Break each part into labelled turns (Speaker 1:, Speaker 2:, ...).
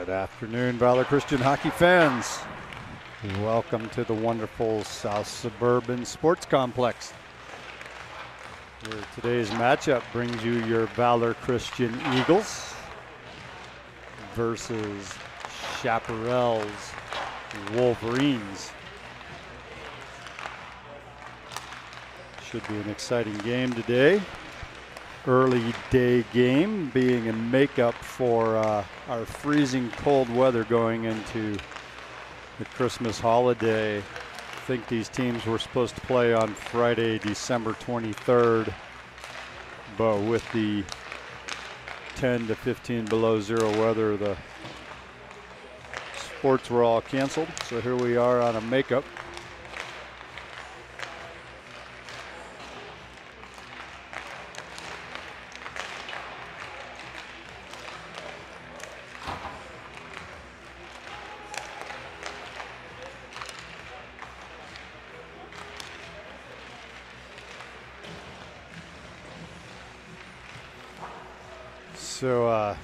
Speaker 1: Good afternoon, Valor Christian hockey fans. Welcome to the wonderful South Suburban Sports Complex, where today's matchup brings you your Valor Christian Eagles versus Chaparral's Wolverines. Should be an exciting game today. Early day game being a makeup for our freezing cold weather going into the Christmas holiday. I think these teams were supposed to play on Friday, December 23rd, but with the 10 to 15 below zero weather, the sports were all canceled. So here we are on a makeup. So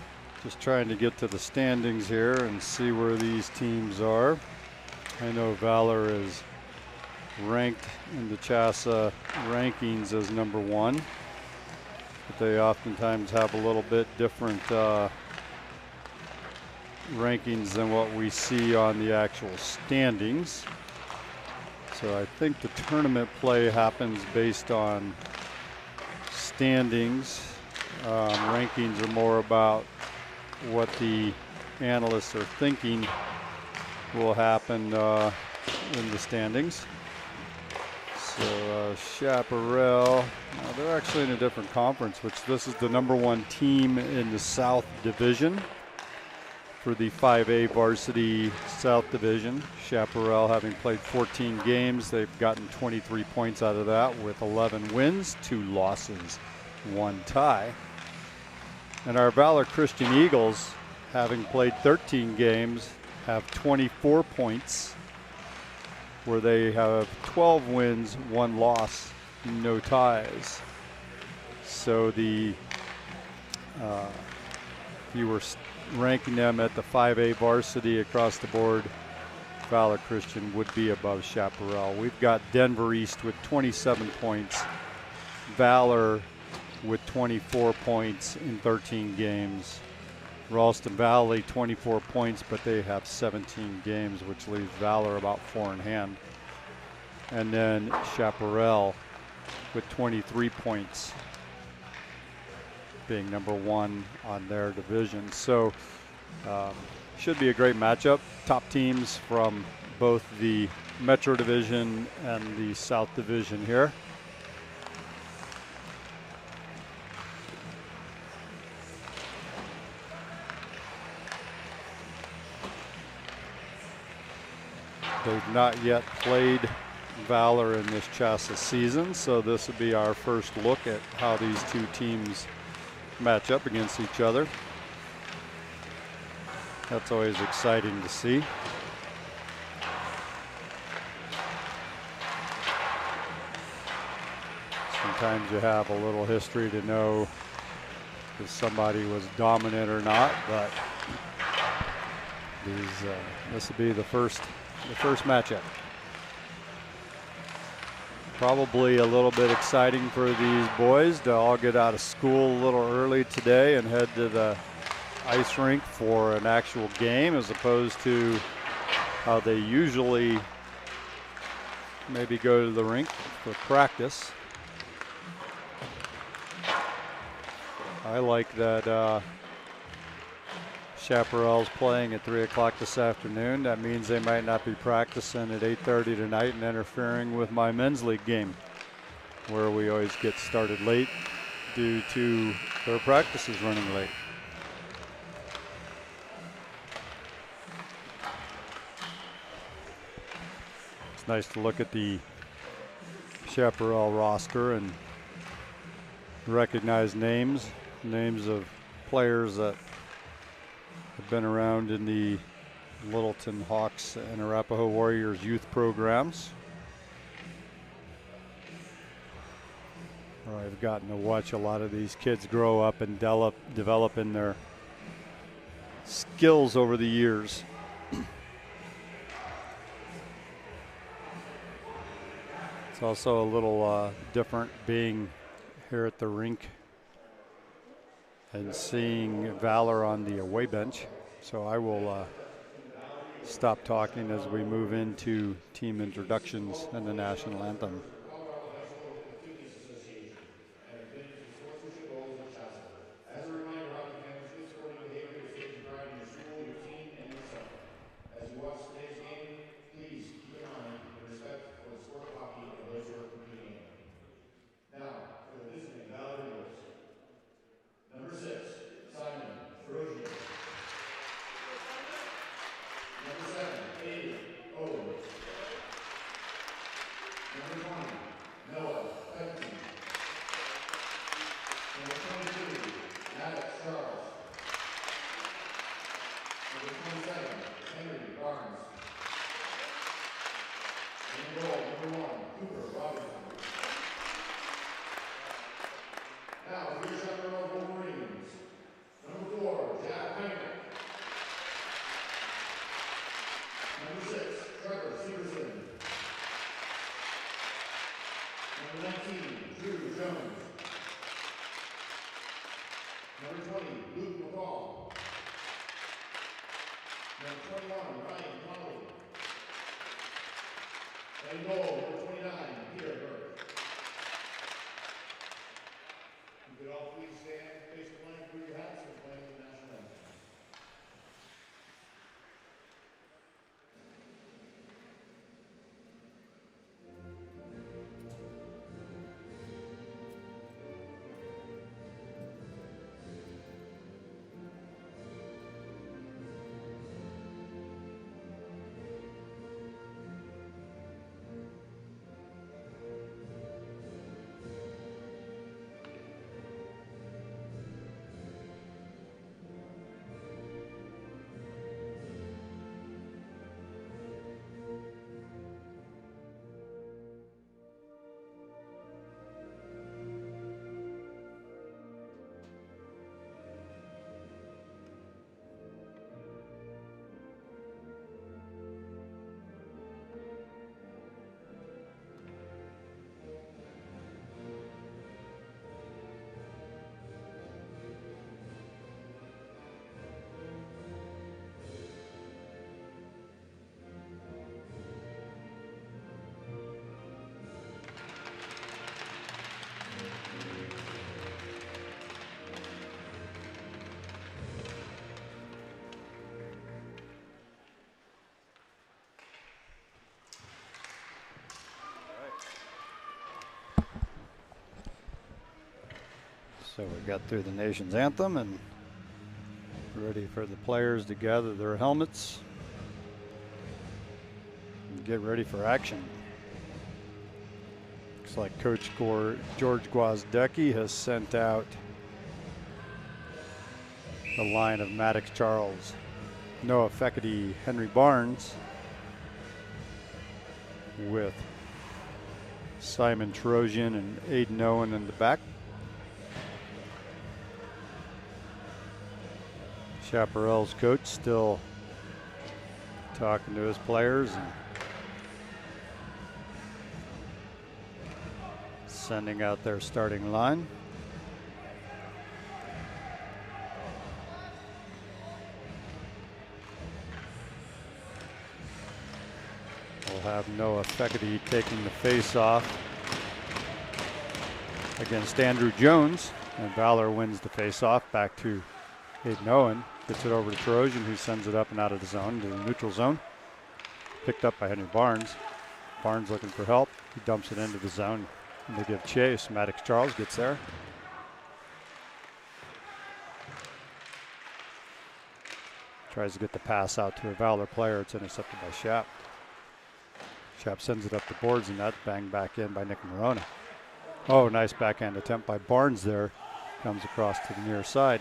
Speaker 1: just trying to get to the standings here and see where these teams are. I know Valor is ranked in the CHASA rankings as number one, but they oftentimes have a little bit different rankings than what we see on the actual standings. So I think the tournament play happens based on standings. Rankings are more about what the analysts are thinking will happen in the standings. So Chaparral, they're actually in a different conference, which this is the number one team in the South Division for the 5A Varsity South Division. Chaparral, having played 14 games, they've gotten 23 points out of that with 11 wins, 2 losses, 1 tie. And our Valor Christian Eagles, having played 13 games, have 24 points, where they have 12 wins, 1 loss, no ties. So if you were ranking them at the 5A varsity across the board, Valor Christian would be above Chaparral. We've got Denver East with 27 points, Valor with 24 points in 13 games. Ralston Valley 24 points, but they have 17 games, which leaves Valor about 4 in hand. And then Chaparral with 23 points, being number one on their division. So should be a great matchup. Top teams from both the Metro Division and the South Division here. They've not yet played Valor in this CHASA season, so this would be our first look at how these two teams match up against each other. That's always exciting to see. Sometimes you have a little history to know if somebody was dominant or not, but this will be the first matchup. Probably a little bit exciting for these boys to all get out of school a little early today and head to the ice rink for an actual game, as opposed to how they usually maybe go to the rink for practice. I like that Chaparral's playing at 3 o'clock this afternoon. That means they might not be practicing at 8:30 tonight and interfering with my men's league game, where we always get started late due to their practices running late. It's nice to look at the Chaparral roster and recognize names of players that have been around in the Littleton Hawks and Arapahoe Warriors youth programs. I've gotten to watch a lot of these kids grow up and develop in their skills over the years. It's also a little different being here at the rink and seeing Valor on the away bench. So I will stop talking as we move into team introductions and the national anthem. So we got through the nation's anthem and ready for the players to gather their helmets and get ready for action. Looks like Coach George Gwozdecki has sent out the line of Maddox Charles, Noah Feckerty, Henry Barnes, with Simon Trosian and Aiden Owen in the back. Chaparral's coach still talking to his players and sending out their starting line. We'll have Noah Feckerty taking the face-off against Andrew Jones, and Valor wins the face-off back to Aiden Owen. Gets it over to Trosian, who sends it up and out of the zone to the neutral zone. Picked up by Henry Barnes. Barnes looking for help. He dumps it into the zone, and they give chase. Maddox Charles gets there. Tries to get the pass out to a Valor player. It's intercepted by Shap. Shap sends it up the boards, and that's banged back in by Nick Morona. Oh, nice backhand attempt by Barnes there. Comes across to the near side.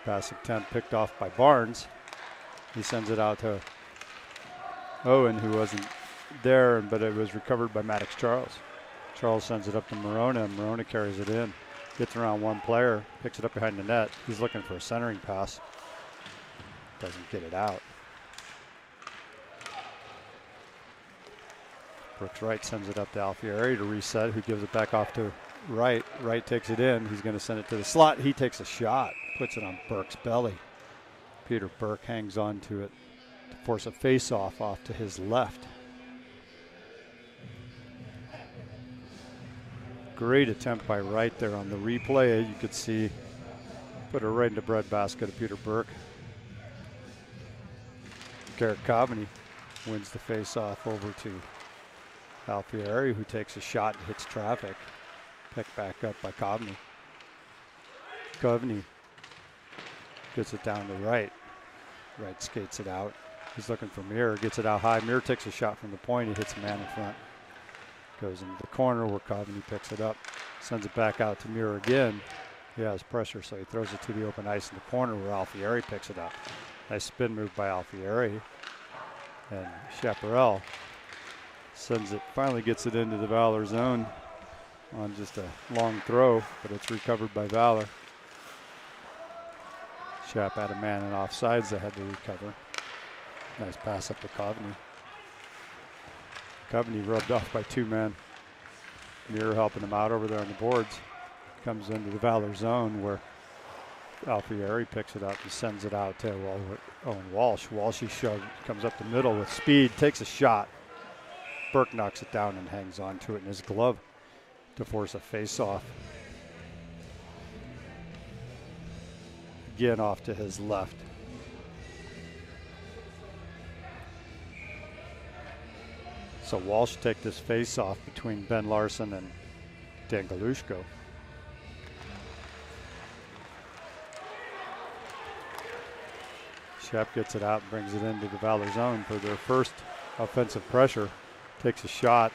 Speaker 1: Pass attempt picked off by Barnes. He sends it out to Owen, who wasn't there, but it was recovered by Maddox Charles. Charles sends it up to Morona, and Morona carries it in. Gets around one player, picks it up behind the net. He's looking for a centering pass. Doesn't get it out. Brooks Wright sends it up to Alfieri to reset, who gives it back off to Wright. Wright takes it in. He's going to send it to the slot. He takes a shot, puts it on Burke's belly. Peter Burke hangs on to it to force a face-off off to his left. Great attempt by Wright there on the replay. You could see, put it right in the breadbasket of Peter Burke. Garrett Coveney wins the face-off over to Alfieri, who takes a shot and hits traffic. Picked back up by Coveney. Coveney gets it down to Wright. Wright skates it out. He's looking for Muir, gets it out high. Muir takes a shot from the point. He hits a man in front. Goes into the corner where Coveney picks it up. Sends it back out to Muir again. He has pressure, so he throws it to the open ice in the corner where Alfieri picks it up. Nice spin move by Alfieri. And Chaparral sends it, finally gets it into the Valor zone on just a long throw, but it's recovered by Valor. Chap had a man in offsides that had to recover. Nice pass up to Coveney. Coveney rubbed off by two men. Muir helping him out over there on the boards. Comes into the Valor zone where Alfieri picks it up and sends it out to Owen Walsh. Walshy shove, comes up the middle with speed, takes a shot. Burke knocks it down and hangs on to it in his glove to force a face-off. Again off to his left. So Walsh take this face-off between Ben Larson and Dan Galushko. Shep gets it out and brings it into the Valor zone for their first offensive pressure. Takes a shot.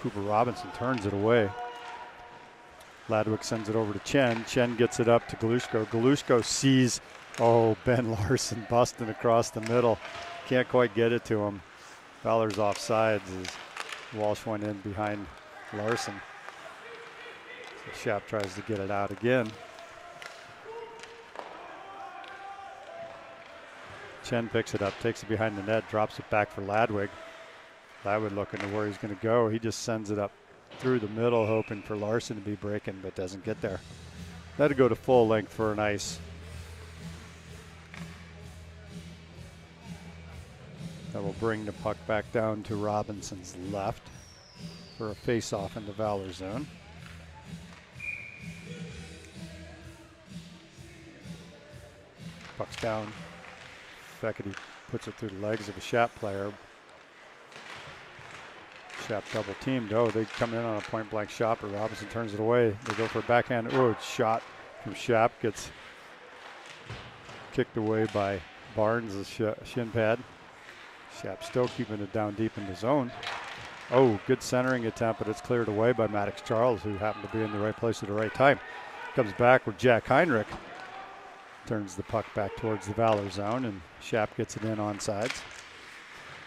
Speaker 1: Cooper Robinson turns it away. Ladwick sends it over to Chen. Chen gets it up to Galushko. Galushko sees, Ben Larson busting across the middle. Can't quite get it to him. Valor's offsides as Walsh went in behind Larson. So Shap tries to get it out again. Chen picks it up, takes it behind the net, drops it back for Ladwig. Ladwig looking to where he's going to go. He just sends it up through the middle, hoping for Larson to be breaking, but doesn't get there. Let it go to full length for an ice. That will bring the puck back down to Robinson's left for a face-off in the Valor zone. Puck's down. Feckety puts it through the legs of a Shap player. Shap double teamed. They come in on a point blank shot, but Robinson turns it away. They go for a backhand. It's shot from Shap. Gets kicked away by Barnes' shin pad. Shap still keeping it down deep in the zone. Good centering attempt, but it's cleared away by Maddox Charles, who happened to be in the right place at the right time. Comes back with Jack Heinrich. Turns the puck back towards the Valor zone, and Shap gets it in on sides.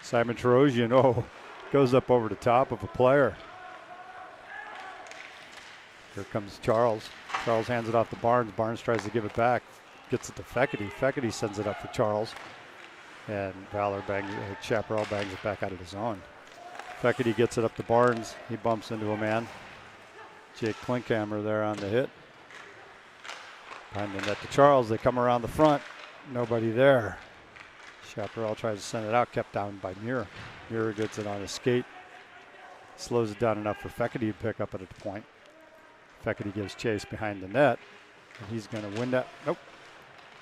Speaker 1: Simon Tarosian, goes up over the top of a player. Here comes Charles. Charles hands it off to Barnes. Barnes tries to give it back. Gets it to Feckety. Feckety sends it up for Charles. And Chaparral bangs it back out of the zone. Feckety gets it up to Barnes. He bumps into a man. Jake Klinkhammer there on the hit. Behind the net to Charles. They come around the front. Nobody there. Chaparral tries to send it out. Kept down by Muir. Muir gets it on his skate. Slows it down enough for Feckety to pick up at a point. Feckety gives chase behind the net. And he's going to win that. Nope.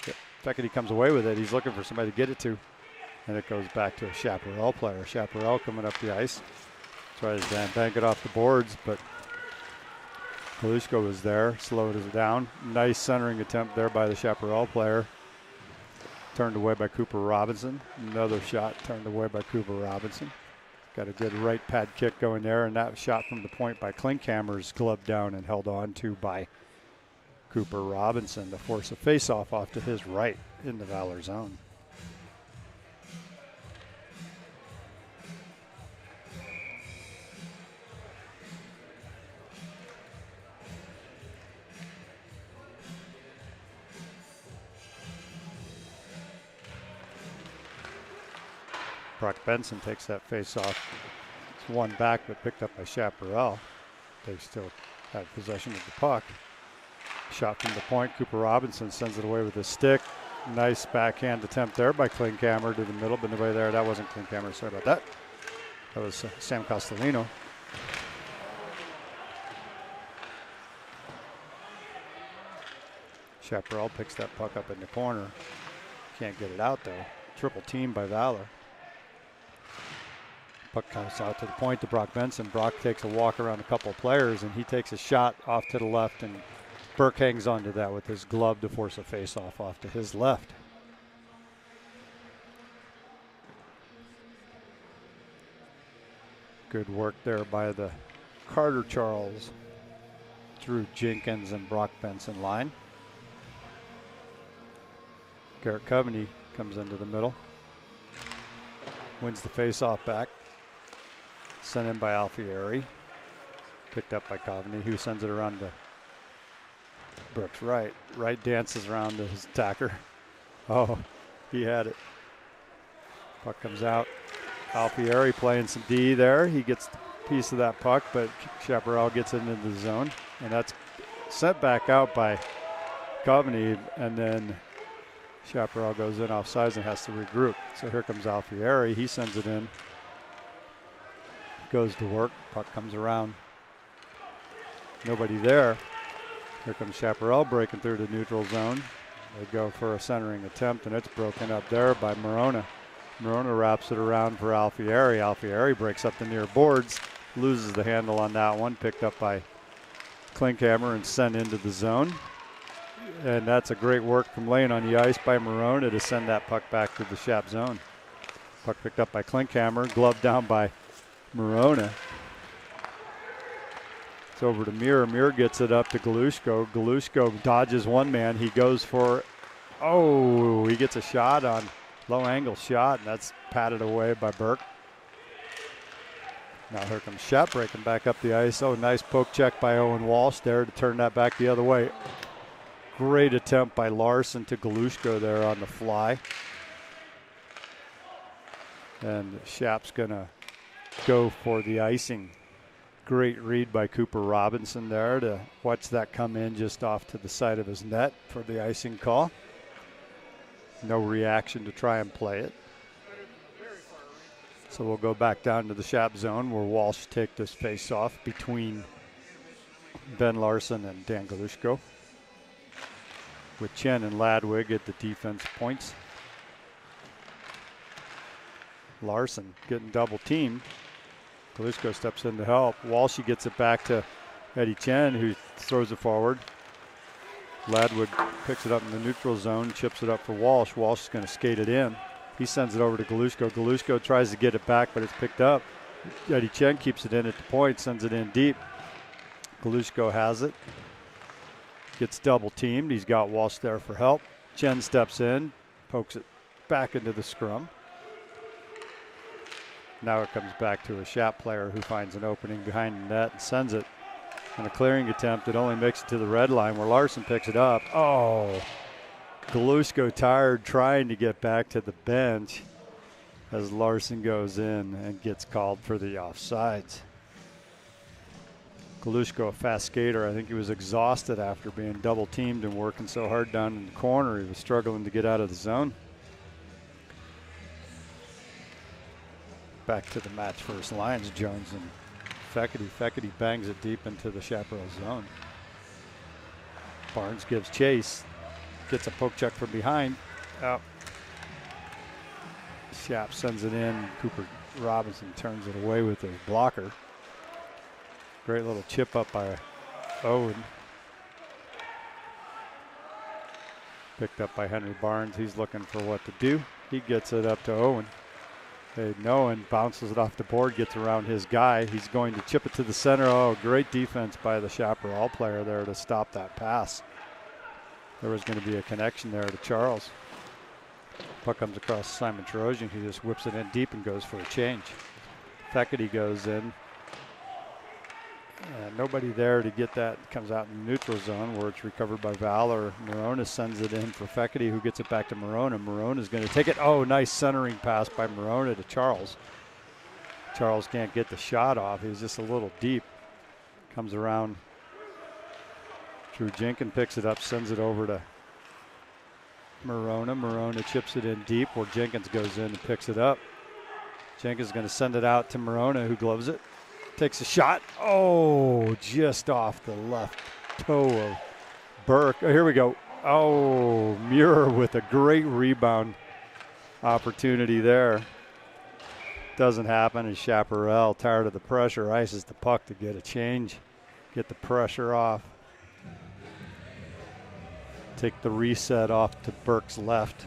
Speaker 1: Yep. Feckety comes away with it. He's looking for somebody to get it to. And it goes back to a Chaparral player. Chaparral coming up the ice. Tries to bank it off the boards, but Galushko was there. Slowed it down. Nice centering attempt there by the Chaparral player. Turned away by Cooper Robinson. Another shot turned away by Cooper Robinson. Got a good right pad kick going there, and that shot from the point by Klinkhammer's gloved down and held on to by Cooper Robinson to force a face-off off to his right in the Valor zone. Brock Benson takes that face off. It's one back, but picked up by Chaparral. They still have possession of the puck. Shot from the point. Cooper Robinson sends it away with his stick. Nice backhand attempt there by Klinkhammer to the middle, but nobody there. That wasn't Klinkhammer. Sorry about that. That was Sam Castellino. Chaparral picks that puck up in the corner. Can't get it out though. Triple team by Valor. Puck comes out to the point to Brock Benson. Brock takes a walk around a couple of players, and he takes a shot off to the left, and Burke hangs onto that with his glove to force a face-off off to his left. Good work there by the Carter Charles, Drew Jenkins, and Brock Benson line. Garrett Coveney comes into the middle. Wins the face-off back. Sent in by Alfieri. Picked up by Coveney, who sends it around to Brooks right. Right dances around to his attacker. Oh, he had it. Puck comes out. Alfieri playing some D there. He gets a piece of that puck, but Chaparral gets it into the zone. And that's sent back out by Coveney, and then Chaparral goes in offsides and has to regroup. So here comes Alfieri. He sends it in. Goes to work. Puck comes around. Nobody there. Here comes Chaparral breaking through the neutral zone. They go for a centering attempt, and it's broken up there by Morona. Morona wraps it around for Alfieri. Alfieri breaks up the near boards, loses the handle on that one. Picked up by Klinkhammer and sent into the zone. And that's a great work from laying on the ice by Morona to send that puck back to the Chap zone. Puck picked up by Klinkhammer, gloved down by Morona. It's over to Muir. Muir gets it up to Galushko. Galushko dodges one man. He goes for, he gets a shot on low angle shot, and that's patted away by Burke. Now here comes Shep breaking back up the ice. Oh, nice poke check by Owen Walsh there to turn that back the other way. Great attempt by Larson to Galushko there on the fly. And Shap's gonna go for the icing. Great read by Cooper Robinson there to watch that come in just off to the side of his net for the icing call. No reaction to try and play it. So we'll go back down to the Shap zone where Walsh take this face off between Ben Larson and Dan Galushko, with Chen and Ladwig at the defense points. Larson getting double teamed. Galushko steps in to help. Walsh gets it back to Eddie Chen, who throws it forward. Ladwig picks it up in the neutral zone, chips it up for Walsh. Walsh is going to skate it in. He sends it over to Galushko. Galushko tries to get it back, but it's picked up. Eddie Chen keeps it in at the point, sends it in deep. Galushko has it. Gets double teamed. He's got Walsh there for help. Chen steps in, pokes it back into the scrum. Now it comes back to a Shap player who finds an opening behind the net and sends it. On a clearing attempt, it only makes it to the red line where Larson picks it up. Oh, Galushko tired trying to get back to the bench as Larson goes in and gets called for the offsides. Galushko, a fast skater. I think he was exhausted after being double teamed and working so hard down in the corner. He was struggling to get out of the zone. Back to the match first lines, Jones and Feckerty. Feckerty bangs it deep into the Chaparral zone. Barnes gives chase, gets a poke check from behind. Out. Shap sends it in. Cooper Robinson turns it away with his blocker. Great little chip up by Owen. Picked up by Henry Barnes. He's looking for what to do. He gets it up to Owen. Owen bounces it off the board, gets around his guy. He's going to chip it to the center. Oh, great defense by the Chaparral player there to stop that pass. There was going to be a connection there to Charles. Puck comes across Simon Trojans. He just whips it in deep and goes for a change. Feckerty goes in. Nobody there to get that. Comes out in the neutral zone where it's recovered by Valor. Morona sends it in for Feckerty, who gets it back to Morona. Morona's going to take it. Oh, nice centering pass by Morona to Charles. Charles can't get the shot off. He's just a little deep. Comes around. Drew Jenkins picks it up, sends it over to Morona. Morona chips it in deep where Jenkins goes in and picks it up. Jenkins is going to send it out to Morona, who gloves it. Takes a shot. Oh, just off the left toe of Burke. Oh, here we go. Oh, Muir with a great rebound opportunity there. Doesn't happen as Chaparral, tired of the pressure, ices the puck to get a change, get the pressure off. Take the reset off to Burke's left.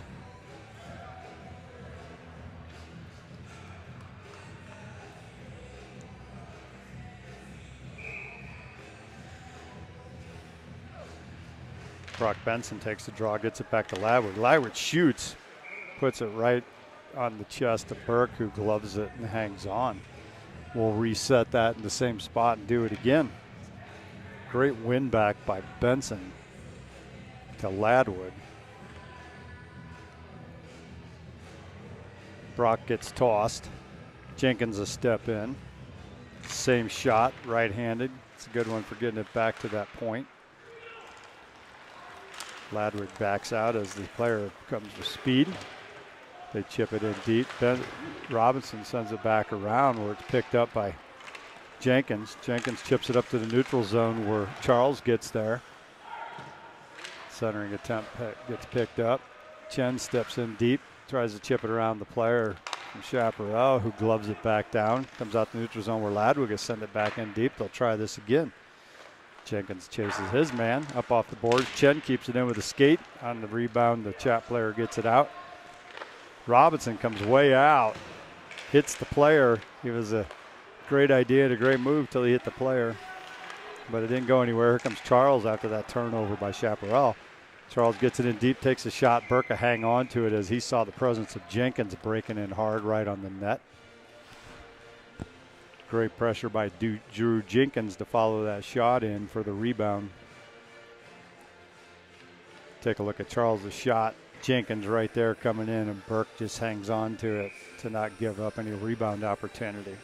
Speaker 1: Brock Benson takes the draw, gets it back to Ladwood. Ladwood shoots, puts it right on the chest of Burke, who gloves it and hangs on. We'll reset that in the same spot and do it again. Great win back by Benson to Ladwood. Brock gets tossed. Jenkins a step in. Same shot, right-handed. It's a good one for getting it back to that point. Ladwood backs out as the player comes with speed. They chip it in deep. Robinson sends it back around where it's picked up by Jenkins. Jenkins chips it up to the neutral zone where Charles gets there. Centering attempt gets picked up. Chen steps in deep, tries to chip it around the player from Chaparral, who gloves it back down. Comes out the neutral zone where Ladwood will send it back in deep. They'll try this again. Jenkins chases his man up off the board. Chen keeps it in with a skate. On the rebound, the Chap player gets it out. Robinson comes way out, hits the player. It was a great idea and a great move till he hit the player, but it didn't go anywhere. Here comes Charles after that turnover by Chaparral. Charles gets it in deep, takes a shot. Burke hang on to it as he saw the presence of Jenkins breaking in hard right on the net. Great pressure by Drew Jenkins to follow that shot in for the rebound. Take a look at Charles' shot. Jenkins right there coming in, and Burke just hangs on to it to not give up any rebound opportunity.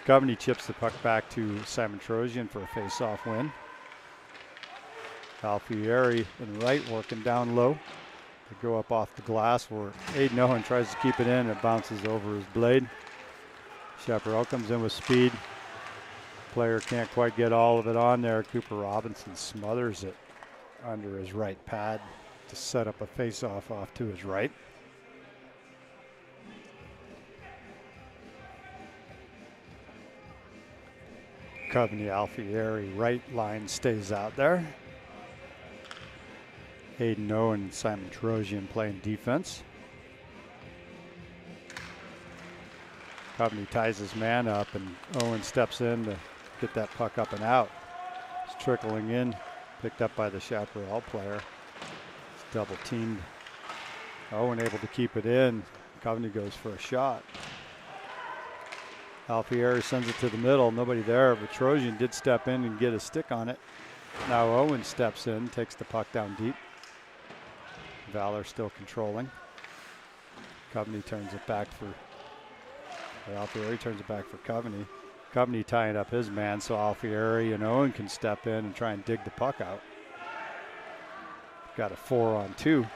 Speaker 1: Coveney chips the puck back to Simon Trojan for a face-off win. Alfieri in right, working down low. They go up off the glass where Aiden Owen tries to keep it in. It bounces over his blade. Chaparral comes in with speed. Player can't quite get all of it on there. Cooper Robinson smothers it under his right pad to set up a face-off off to his right. Coveney Alfieri right line stays out there. Aiden Owen and Simon Trojan playing defense. Coveney ties his man up, and Owen steps in to get that puck up and out. It's trickling in, picked up by the Chaparral player. It's double teamed. Owen able to keep it in. Coveney goes for a shot. Alfieri sends it to the middle. Nobody there, but Trojan did step in and get a stick on it. Now Owen steps in, takes the puck down deep. Valor still controlling. Coveney turns it back for Alfieri, turns it back for Coveney. Coveney tying up his man so Alfieri and Owen can step in and try and dig the puck out. Got a 4-on-2.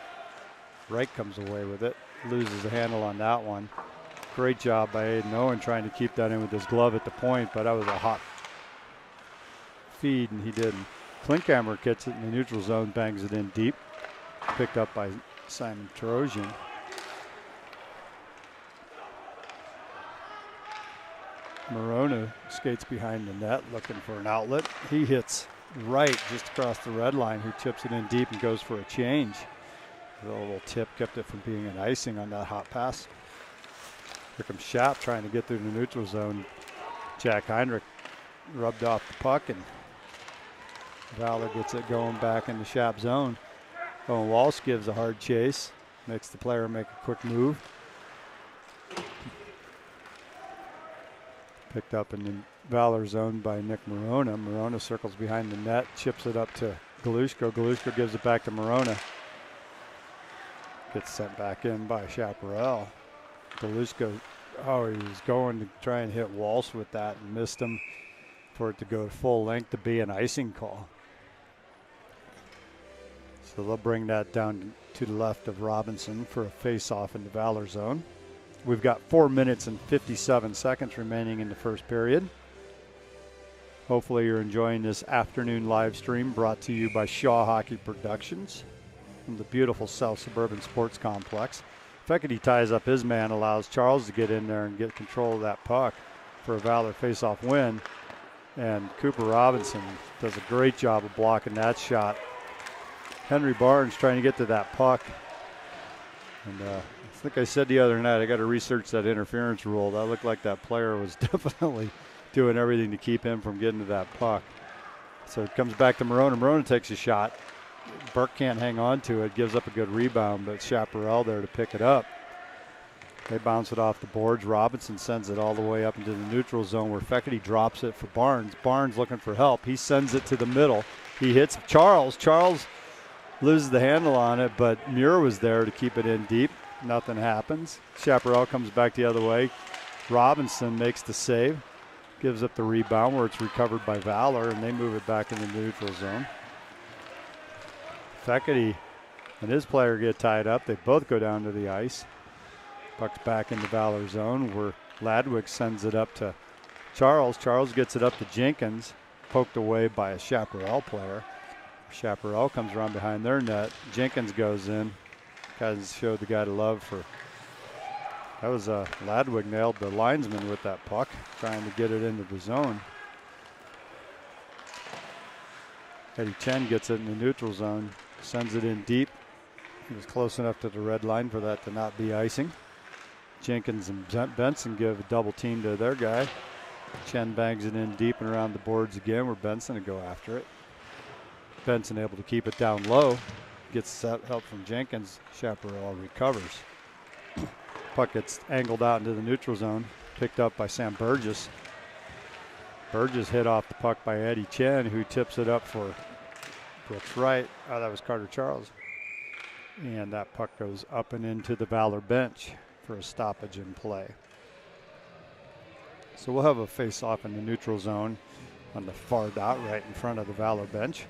Speaker 1: Wright comes away with it, loses the handle on that one. Great job by Aiden Owen trying to keep that in with his glove at the point, but that was a hot feed, and he didn't. Klinkhammer gets it in the neutral zone, bangs it in deep. Picked up by Simon Trojan. Morona skates behind the net looking for an outlet. He hits Wright just across the red line, who chips it in deep and goes for a change. The little tip kept it from being an icing on that hot pass. Here comes Schaap trying to get through the neutral zone. Jack Heinrich rubbed off the puck, and Valor gets it going back in the Schaap zone. Owen Walsh gives a hard chase, makes the player make a quick move. Picked up in the Valor zone by Nick Morona. Morona circles behind the net, chips it up to Galushko. Galushko gives it back to Morona. Gets sent back in by Chaparral. Galushko, oh, he was going to try and hit Walsh with that and missed him for it to go full length to be an icing call. So they'll bring that down to the left of Robinson for a face-off in the Valor zone. We've got 4 minutes and 57 seconds remaining in the first period. Hopefully you're enjoying this afternoon live stream brought to you by Shaw Hockey Productions from the beautiful South Suburban Sports Complex. Feckerty ties up his man, allows Charles to get in there and get control of that puck for a Valor face-off win. And Cooper Robinson does a great job of blocking that shot. Henry Barnes trying to get to that puck. And I think I said the other night, I got to research that interference rule. That looked like that player was definitely doing everything to keep him from getting to that puck. So it comes back to Morona. Morona takes a shot. Burke can't hang on to it, gives up a good rebound, but Chaparral there to pick it up. They bounce it off the boards. Robinson sends it all the way up into the neutral zone where Feckerty drops it for Barnes. Barnes looking for help. He sends it to the middle. He hits Charles. Charles loses the handle on it, but Muir was there to keep it in deep. Nothing happens. Chaparral comes back the other way. Robinson makes the save, gives up the rebound where it's recovered by Valor, and they move it back in the neutral zone. Feckerty and his player get tied up. They both go down to the ice. Puck's back in the Valor zone where Ladwig sends it up to Charles. Charles gets it up to Jenkins, poked away by a Chaparral player. Chaparral comes around behind their net. Jenkins goes in. Guys showed the guy to love for. That was Ladwig nailed the linesman with that puck, trying to get it into the zone. Eddie Chen gets it in the neutral zone, sends it in deep. He was close enough to the red line for that to not be icing. Jenkins and Benson give a double team to their guy. Chen bangs it in deep and around the boards again where Benson to go after it. Benson able to keep it down low. Gets set help from Jenkins. Chaparral recovers. Puck gets angled out into the neutral zone. Picked up by Sam Burgess. Burgess hit off the puck by Eddie Chen, who tips it up for Brooks Wright. Oh, that was Carter Charles. And that puck goes up and into the Valor bench for a stoppage in play. So we'll have a face-off in the neutral zone on the far dot right in front of the Valor bench.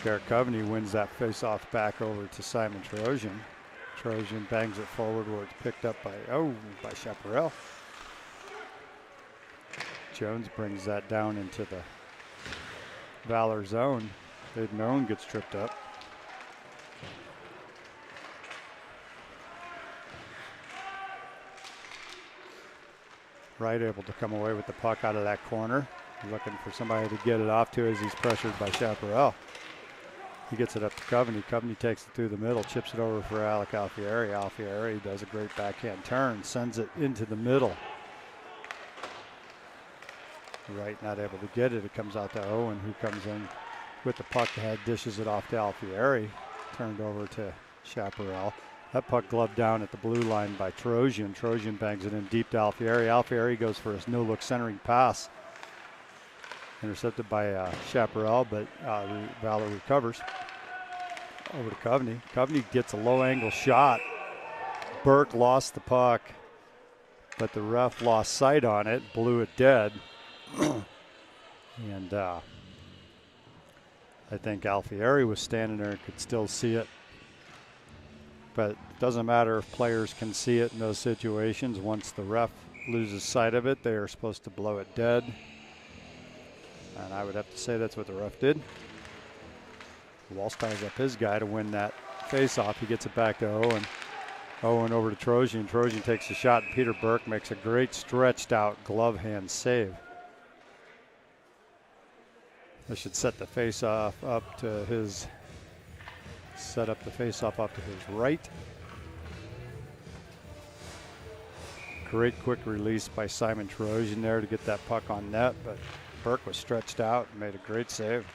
Speaker 1: Garrett Coveney wins that face-off back over to Simon Trojan. Trojan bangs it forward where it's picked up by Chaparral. Jones brings that down into the Valor zone. Hayden Owen gets tripped up. Wright able to come away with the puck out of that corner. Looking for somebody to get it off to as he's pressured by Chaparral. He gets it up to Coveney. Coveney takes it through the middle, chips it over for Alec Alfieri. Alfieri does a great backhand turn, sends it into the middle. Wright not able to get it. It comes out to Owen, who comes in with the puck ahead, dishes it off to Alfieri. Turned over to Chaparral. That puck gloved down at the blue line by Trojan. Trojan bangs it in deep to Alfieri. Alfieri goes for his no-look centering pass. Intercepted by Chaparral, but Valor recovers. Over to Coveney. Coveney gets a low-angle shot. Burke lost the puck, but the ref lost sight on it, blew it dead. And I think Alfieri was standing there and could still see it. But it doesn't matter if players can see it in those situations. Once the ref loses sight of it, they are supposed to blow it dead. And I would have to say that's what the ref did. Walsh ties up his guy to win that face-off. He gets it back to Owen. Owen over to Trojan. Trojan takes a shot, and Peter Burke makes a great stretched-out glove hand save. This should set the face-off up to his right. Great quick release by Simon Trojan there to get that puck on net, but Burke was stretched out and made a great save.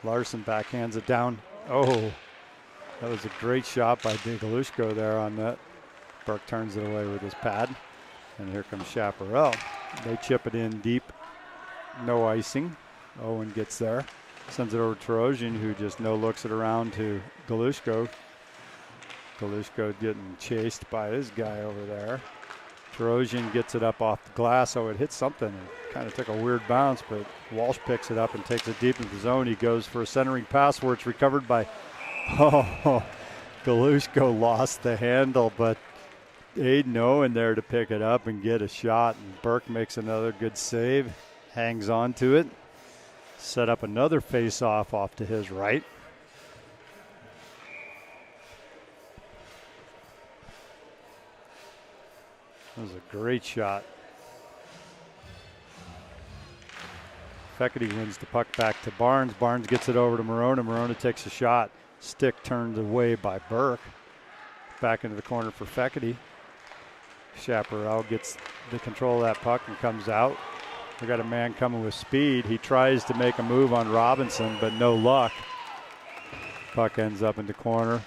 Speaker 1: Larson backhands it down. Oh, that was a great shot by Galushko there on that. Burke turns it away with his pad. And here comes Chaparral. They chip it in deep. No icing. Owen gets there. Sends it over to Trojan, who just no-looks it around to Galushko. Galushko getting chased by this guy over there. Trojan gets it up off the glass. Oh, it hit something and kind of took a weird bounce, but Walsh picks it up and takes it deep into the zone. He goes for a centering pass where it's recovered by, Galushko lost the handle, but Aiden Owen there to pick it up and get a shot. And Burke makes another good save, hangs on to it. Set up another face-off off to his right. That was a great shot. Feckerty wins the puck back to Barnes. Barnes gets it over to Morona. Morona takes a shot. Stick turned away by Burke. Back into the corner for Feckerty. Chaparral gets the control of that puck and comes out. We got a man coming with speed. He tries to make a move on Robinson, but no luck. Puck ends up in the corner.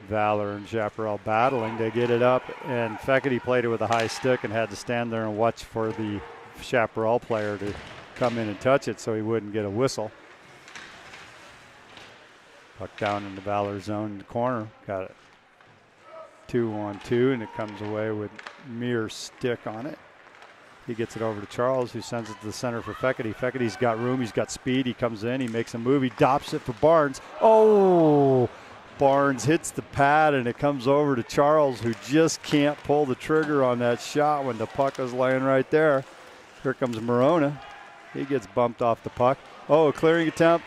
Speaker 1: Valor and Chaparral battling. They get it up, and Feckerty played it with a high stick and had to stand there and watch for the Chaparral player to come in and touch it so he wouldn't get a whistle. Puck down in the Valor zone in the corner. Got it 2-on-2, and it comes away with Mears' stick on it. He gets it over to Charles, who sends it to the center for Feckerty. Feckerty's got room. He's got speed. He comes in. He makes a move. He dops it for Barnes. Oh! Barnes hits the pad, and it comes over to Charles, who just can't pull the trigger on that shot when the puck is laying right there. Here comes Morona. He gets bumped off the puck. Oh, a clearing attempt.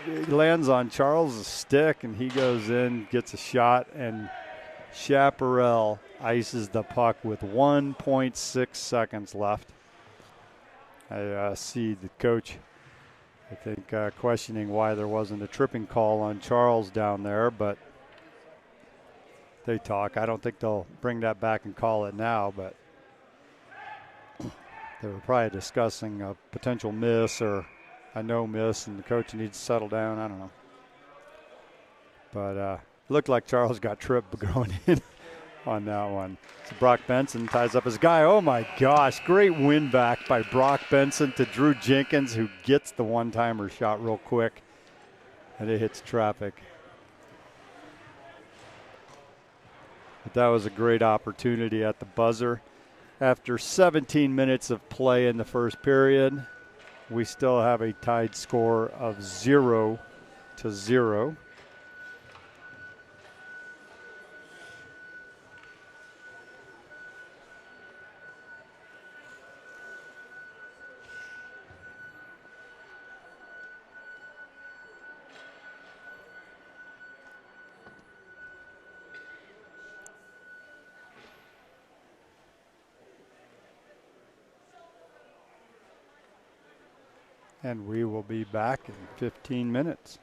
Speaker 1: He lands on Charles' stick, and he goes in, gets a shot, and Chaparral ices the puck with 1.6 seconds left. I see the coach, I think, questioning why there wasn't a tripping call on Charles down there, but they talk. I don't think they'll bring that back and call it now, but they were probably discussing a potential miss or a no miss, and the coach needs to settle down. I don't know. But it looked like Charles got tripped going in on that one. So Brock Benson ties up his guy. Oh my gosh, great win back by Brock Benson to Drew Jenkins, who gets the one-timer shot real quick, and it hits traffic. But that was a great opportunity at the buzzer. After 17 minutes of play in the first period, we still have a tied score of 0-0. And we will be back in 15 minutes.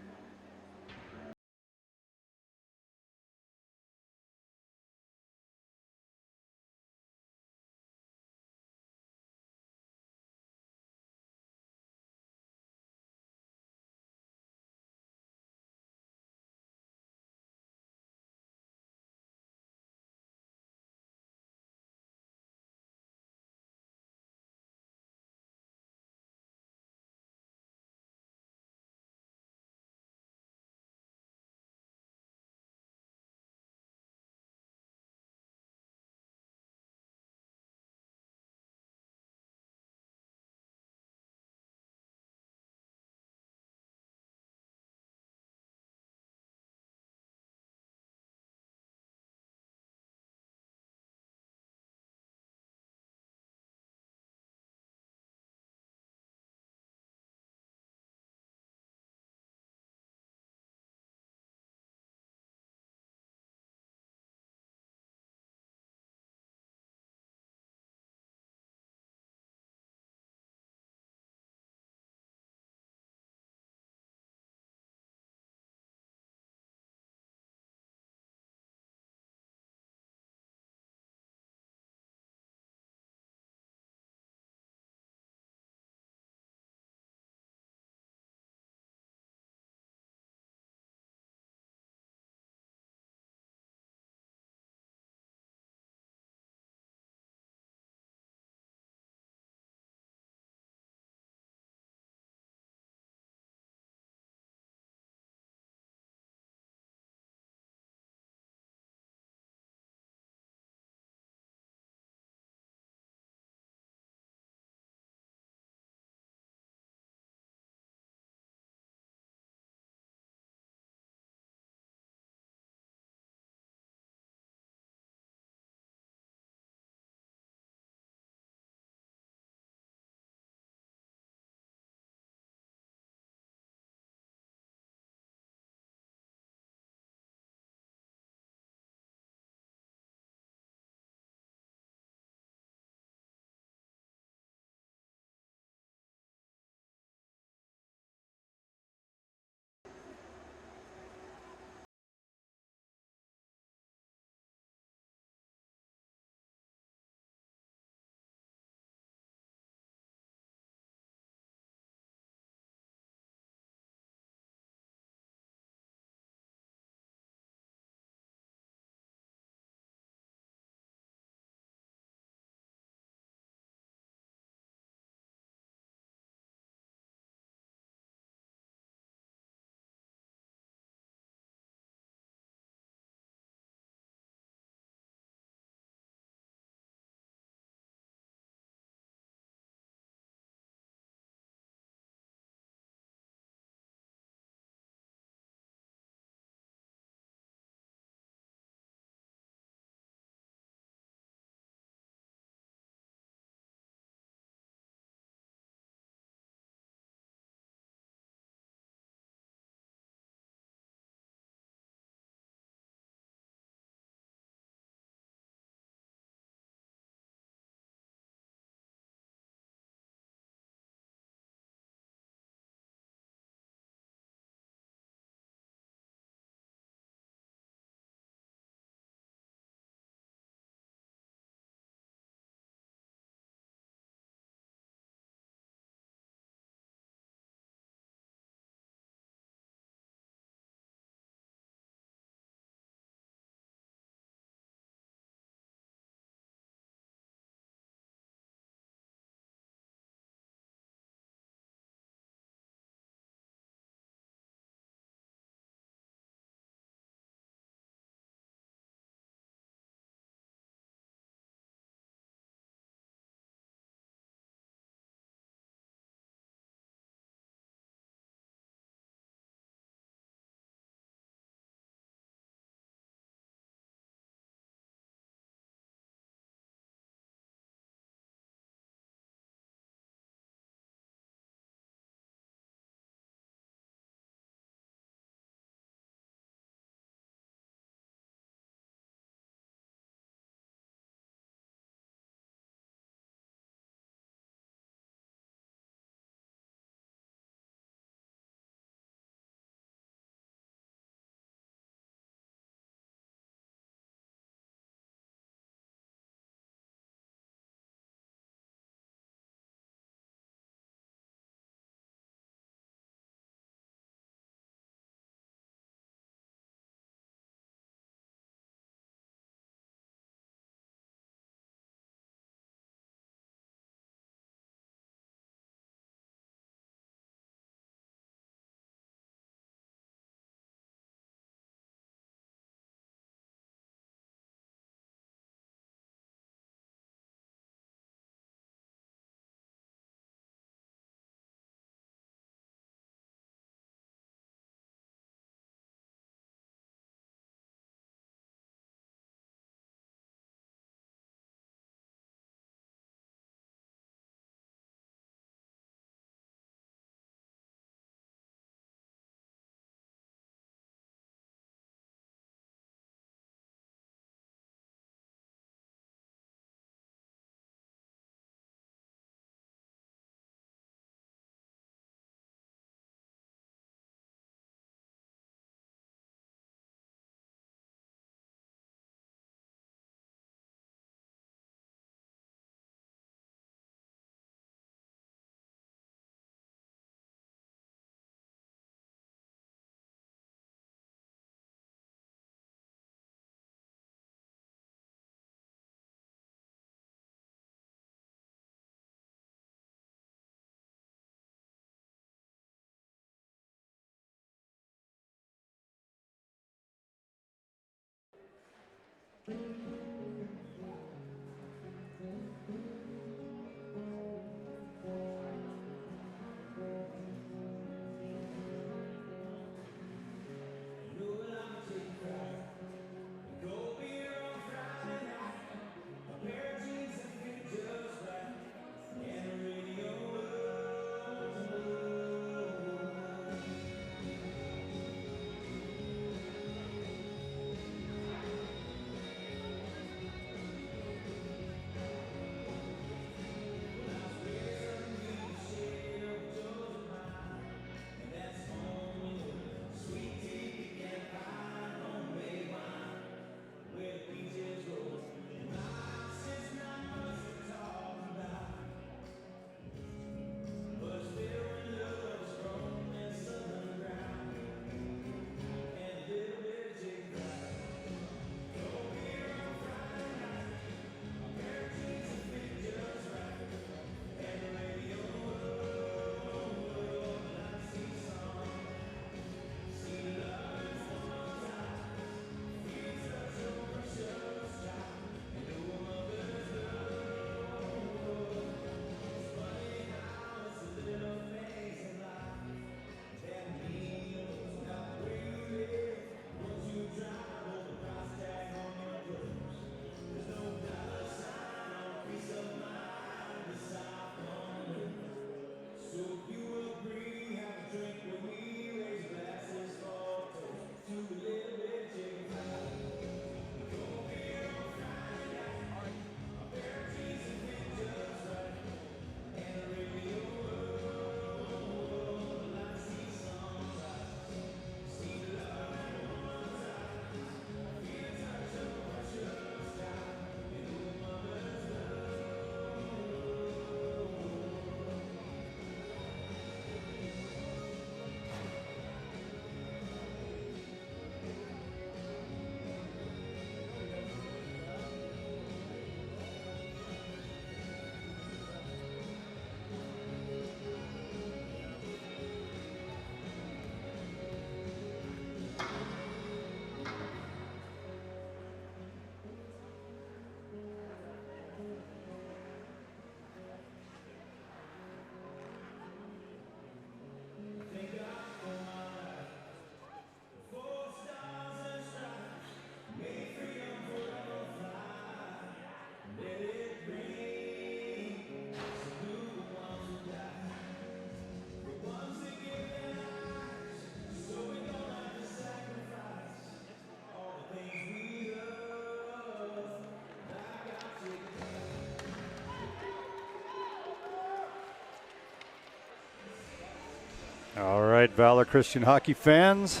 Speaker 1: All right, Valor Christian hockey fans.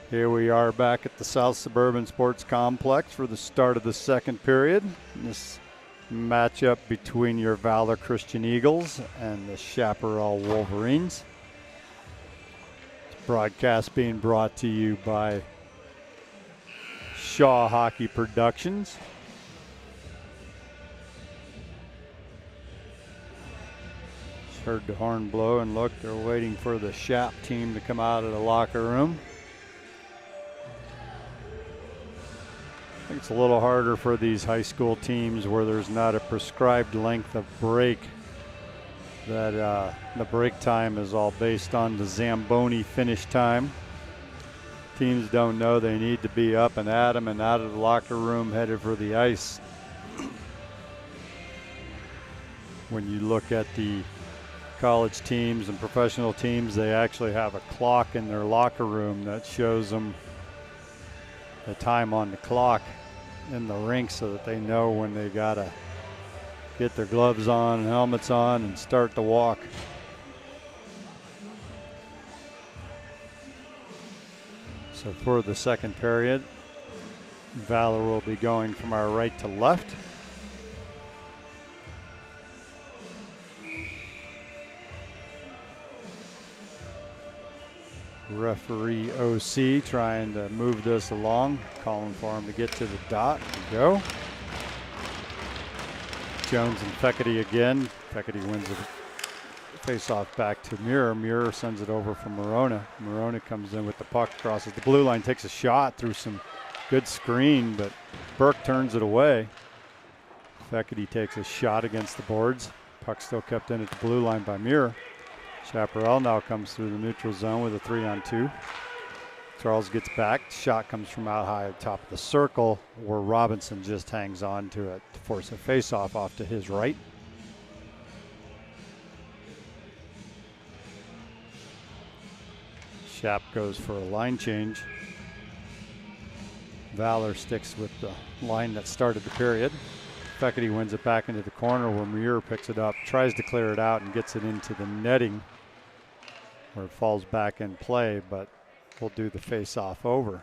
Speaker 1: Here we are back at the South Suburban Sports Complex for the start of the second period. This matchup between your Valor Christian Eagles and the Chaparral Wolverines. This broadcast being brought to you by Shaw Hockey Productions. Heard the horn blow and look, they're waiting for the Shap team to come out of the locker room. I think it's a little harder for these high school teams where there's not a prescribed length of break. That the break time is all based on the Zamboni finish time. Teams don't know they need to be up and at 'em and out of the locker room headed for the ice. When you look at the college teams and professional teams, they actually have a clock in their locker room that shows them the time on the clock in the rink so that they know when they gotta get their gloves on and helmets on and start the walk. So for the second period, Valor will be going from our right to left. Referee OC trying to move this along, calling for him to get to the dot and go. Jones and Feckerty again. Feckerty wins the face-off back to Muir. Muir sends it over from Morona. Morona comes in with the puck, crosses the blue line, takes a shot through some Good screen, but Burke turns it away. Feckerty takes a shot against the boards. Puck still kept in at the blue line by Muir. Chaparral now comes through the neutral zone with a 3-on-2. Charles gets back. Shot comes from out high at the top of the circle, where Robinson just hangs on to it to force a face-off off to his right. Shap goes for a line change. Valor sticks with the line that started the period. Feckerty wins it back into the corner where Muir picks it up, tries to clear it out and gets it into the netting where it falls back in play, but we'll do the face-off over.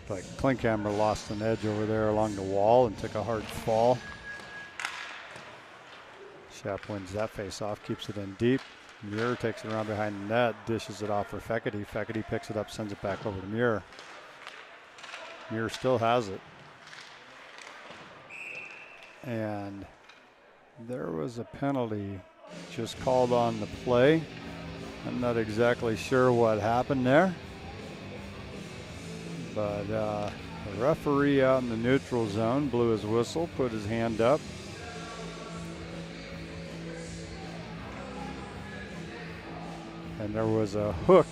Speaker 1: But Klinkhammer lost an edge over there along the wall and took a hard fall. Shap wins that face-off, keeps it in deep. Muir takes it around behind the net, dishes it off for Feckerty. Feckerty picks it up, sends it back over to Muir. Muir still has it. And there was a penalty just called on the play. I'm not exactly sure what happened there. But the referee out in the neutral zone blew his whistle, put his hand up. And there was a hook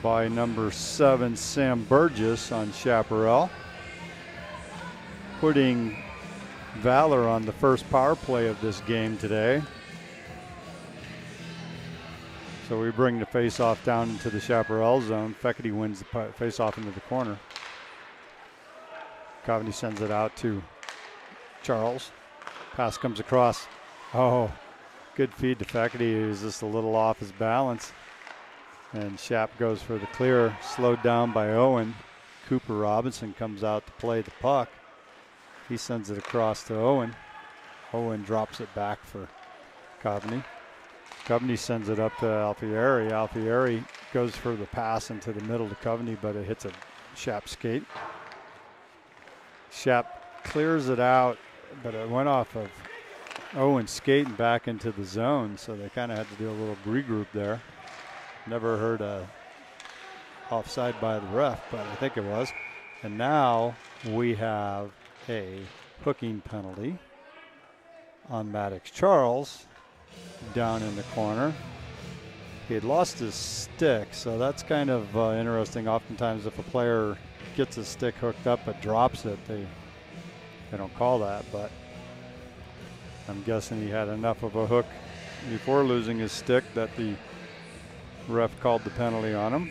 Speaker 1: by number 7, Sam Burgess, on Chaparral, putting Valor on the first power play of this game today. So we bring the face-off down into the Chaparral zone. Feckerty wins the face-off into the corner. Coveney sends it out to Charles. Pass comes across. Oh, good feed to Feckerty. He was just a little off his balance. And Shap goes for the clear, slowed down by Owen. Cooper Robinson comes out to play the puck. He sends it across to Owen. Owen drops it back for Coveney. Coveney sends it up to Alfieri. Alfieri goes for the pass into the middle to Coveney, but it hits a Shap skate. Shap clears it out, but it went off of Owen skating back into the zone, so they kind of had to do a little regroup there. Never heard a offside by the ref, but I think it was. And now we have a hooking penalty on Maddox Charles down in the corner. He had lost his stick, so that's kind of interesting. Oftentimes if a player gets his stick hooked up but drops it, they don't call that, but I'm guessing he had enough of a hook before losing his stick that the ref called the penalty on him.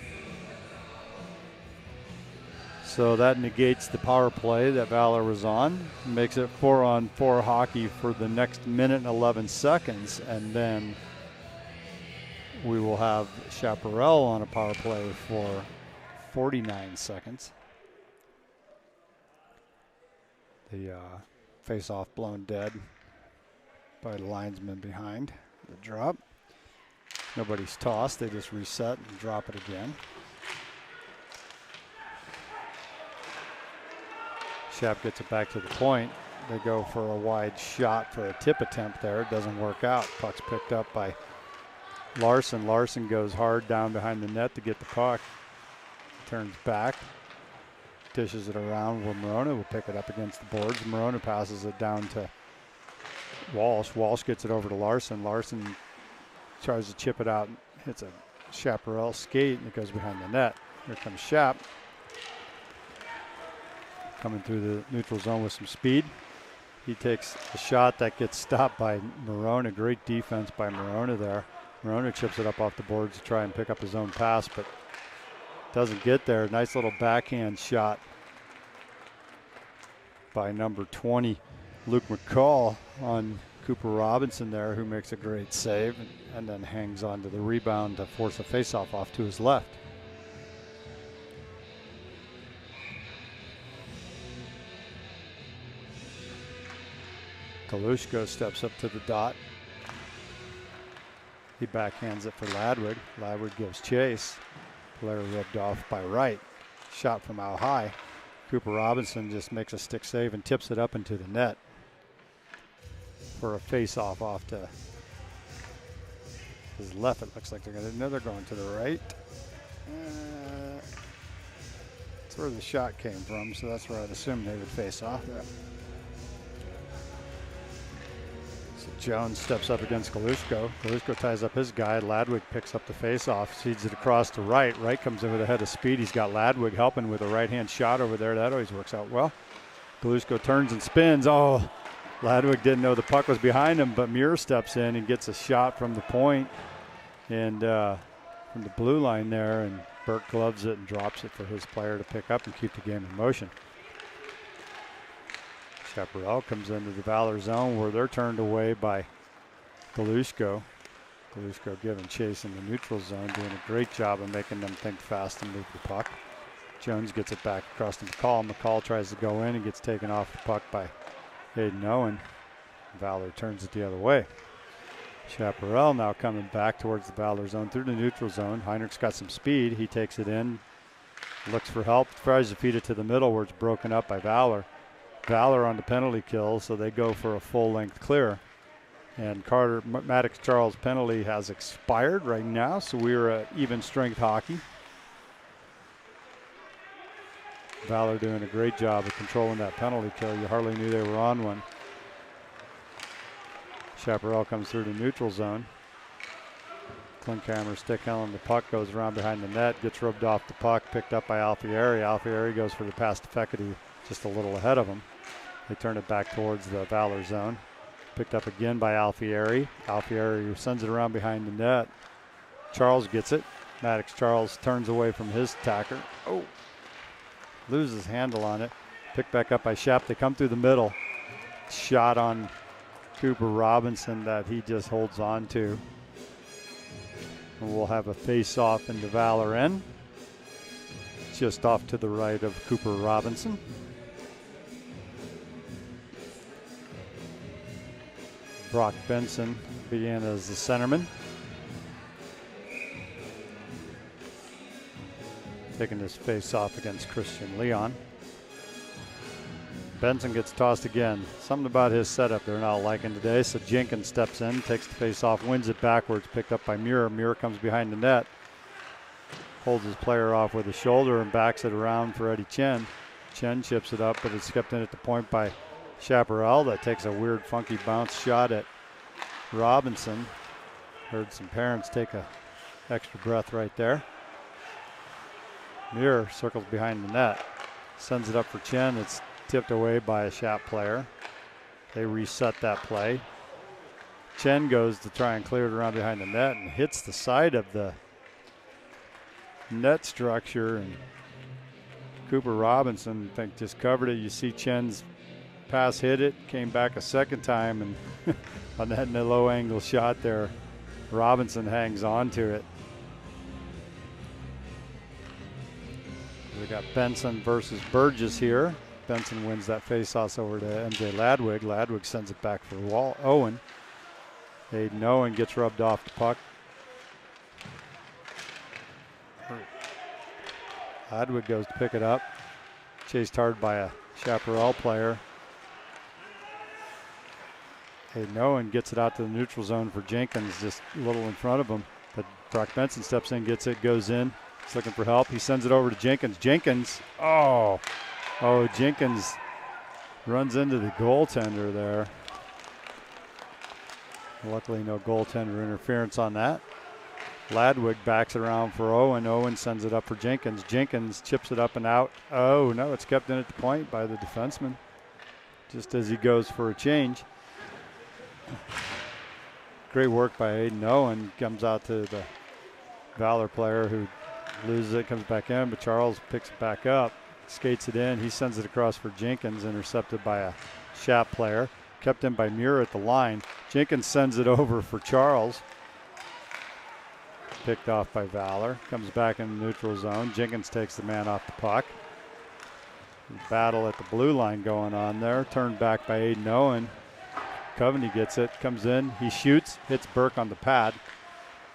Speaker 1: So that negates the power play that Valor was on. Makes it 4-on-4 hockey for the next minute and 11 seconds. And then we will have Chaparral on a power play for 49 seconds. The face-off blown dead by the linesman behind the drop. Nobody's tossed. They just reset and drop it again. Shap gets it back to the point. They go for a wide shot for a tip attempt there. It doesn't work out. Puck's picked up by Larson. Larson goes hard down behind the net to get the puck. Turns back. Dishes it around where Morona will pick it up against the boards. Morona passes it down to Walsh. Walsh gets it over to Larson. Larson tries to chip it out. Hits a Chaparral skate and it goes behind the net. Here comes Shap. Coming through the neutral zone with some speed. He takes a shot that gets stopped by Morona. Great defense by Morona there. Morona chips it up off the boards to try and pick up his own pass, but doesn't get there. Nice little backhand shot by number 20, Luke McCall, on Cooper Robinson there, who makes a great save and then hangs on to the rebound to force a faceoff off to his left. Kalushko steps up to the dot. He backhands it for Ladwig. Ladwig gives chase. Player rubbed off by Wright. Shot from out high. Cooper Robinson just makes a stick save and tips it up into the net. for a face-off off to his left. It looks like they're going to the right. That's where the shot came from, so that's where I'd assume they would face off. Yeah. So Jones steps up against Galushko. Galushko ties up his guy. Ladwig picks up the face-off, feeds it across to right. Right comes in with a head of speed. He's got Ladwig helping with a right-hand shot over there. That always works out well. Galushko turns and spins. Oh, Ladwig didn't know the puck was behind him, but Muir steps in and gets a shot from the point and from the blue line there, and Burke gloves it and drops it for his player to pick up and keep the game in motion. Chaparral comes into the Valor zone where they're turned away by Galushko. Galushko giving chase in the neutral zone, doing a great job of making them think fast and move the puck. Jones gets it back across to McCall. McCall tries to go in and gets taken off the puck by Hayden Owen. Valor turns it the other way. Chaparral now coming back towards the Valor zone through the neutral zone. Heinrich's got some speed. He takes it in, looks for help, tries to feed it to the middle where it's broken up by Valor. Valor on the penalty kill, so they go for a full-length clear. And Maddox Charles' penalty has expired right now, so we're at even strength hockey. Valor doing a great job of controlling that penalty kill. You hardly knew they were on one. Chaparral comes through the neutral zone. Klinkhammer stick handling the puck, goes around behind the net, gets rubbed off the puck, picked up by Alfieri. Alfieri goes for the pass to Fecity, just a little ahead of him. They turn it back towards the Valor zone. Picked up again by Alfieri. Alfieri sends it around behind the net. Charles gets it. Maddox Charles turns away from his attacker. Oh, loses handle on it. Picked back up by Shap. They come through the middle. Shot on Cooper Robinson that he just holds on to. And we'll have a face-off into Valor end. Just off to the right of Cooper Robinson. Brock Benson began as the centerman. Taking this face-off against Christian Leon. Benson gets tossed again. Something about his setup they're not liking today, so Jenkins steps in, takes the face-off, wins it backwards, picked up by Muir. Muir comes behind the net, holds his player off with his shoulder and backs it around for Eddie Chen. Chen chips it up, but it's kept in at the point by Chaparral. That takes a weird, funky bounce shot at Robinson. Heard some parents take a extra breath right there. Muir circles behind the net, sends it up for Chen. It's tipped away by a Shap player. They reset that play. Chen goes to try and clear it around behind the net and hits the side of the net structure, and Cooper Robinson, I think, just covered it. You see Chen's pass hit it, came back a second time, and on that low angle shot there, Robinson hangs on to it. We got Benson versus Burgess here. Benson wins that faceoff over to MJ Ladwig. Ladwig sends it back for Owen. Hayden Owen gets rubbed off the puck. Ladwig goes to pick it up. Chased hard by a Chaparral player. Hayden Owen gets it out to the neutral zone for Jenkins, just a little in front of him. But Brock Benson steps in, gets it, goes in. He's looking for help. He sends it over to Jenkins. Jenkins, Jenkins runs into the goaltender there. Luckily, no goaltender interference on that. Ladwig backs it around for Owen. Owen sends it up for Jenkins. Jenkins chips it up and out. Oh, no, it's kept in at the point by the defenseman just as he goes for a change. Great work by Hayden Owen. Comes out to the Valor player who loses it, comes back in, but Charles picks it back up, skates it in. He sends it across for Jenkins, intercepted by a Shap player. Kept in by Muir at the line. Jenkins sends it over for Charles. Picked off by Valor. Comes back in the neutral zone. Jenkins takes the man off the puck. Battle at the blue line going on there. Turned back by Hayden Owen. Coveney gets it, comes in, he shoots, hits Burke on the pad.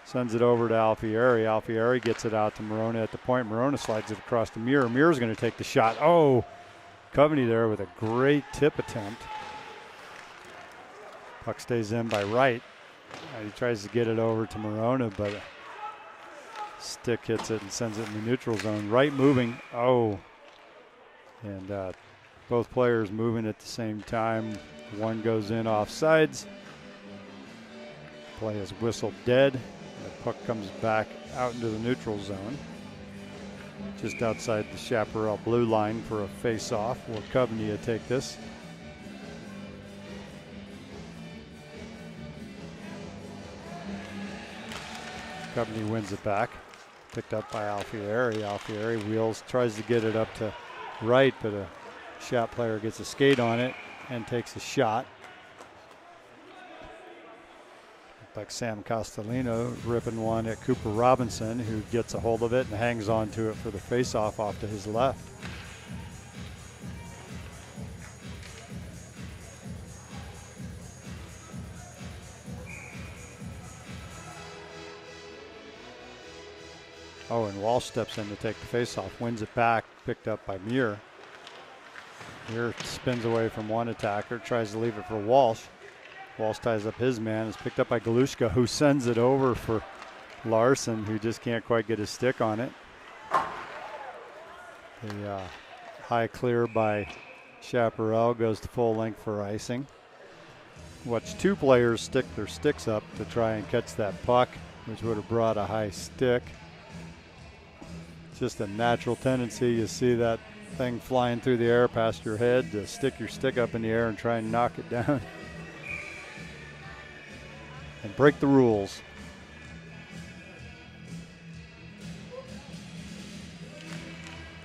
Speaker 1: Sends it over to Alfieri. Alfieri gets it out to Morona at the point. Morona slides it across to Muir. Muir's going to take the shot. Oh, Coveney there with a great tip attempt. Puck stays in by Wright. He tries to get it over to Morona, but a stick hits it and sends it in the neutral zone. Wright moving. Oh. And both players moving at the same time. One goes in offsides. Play is whistled dead. The puck comes back out into the neutral zone. Just outside the Chaparral blue line for a face-off. Will Coveney take this? Coveney wins it back. Picked up by Alfieri. Alfieri wheels, tries to get it up to Wright, but a shot player gets a skate on it and takes a shot. Like Sam Castellino ripping one at Cooper Robinson, who gets a hold of it and hangs on to it for the face-off off to his left. Oh, and Walsh steps in to take the face-off, wins it back, picked up by Muir. Muir spins away from one attacker, tries to leave it for Walsh. Walsh ties up his man. It's picked up by Galushka, who sends it over for Larson, who just can't quite get his stick on it. The high clear by Chaparral goes to full length for icing. Watch two players stick their sticks up to try and catch that puck, which would have brought a high stick. Just a natural tendency. You see that thing flying through the air past your head to stick your stick up in the air and try and knock it down. And break the rules.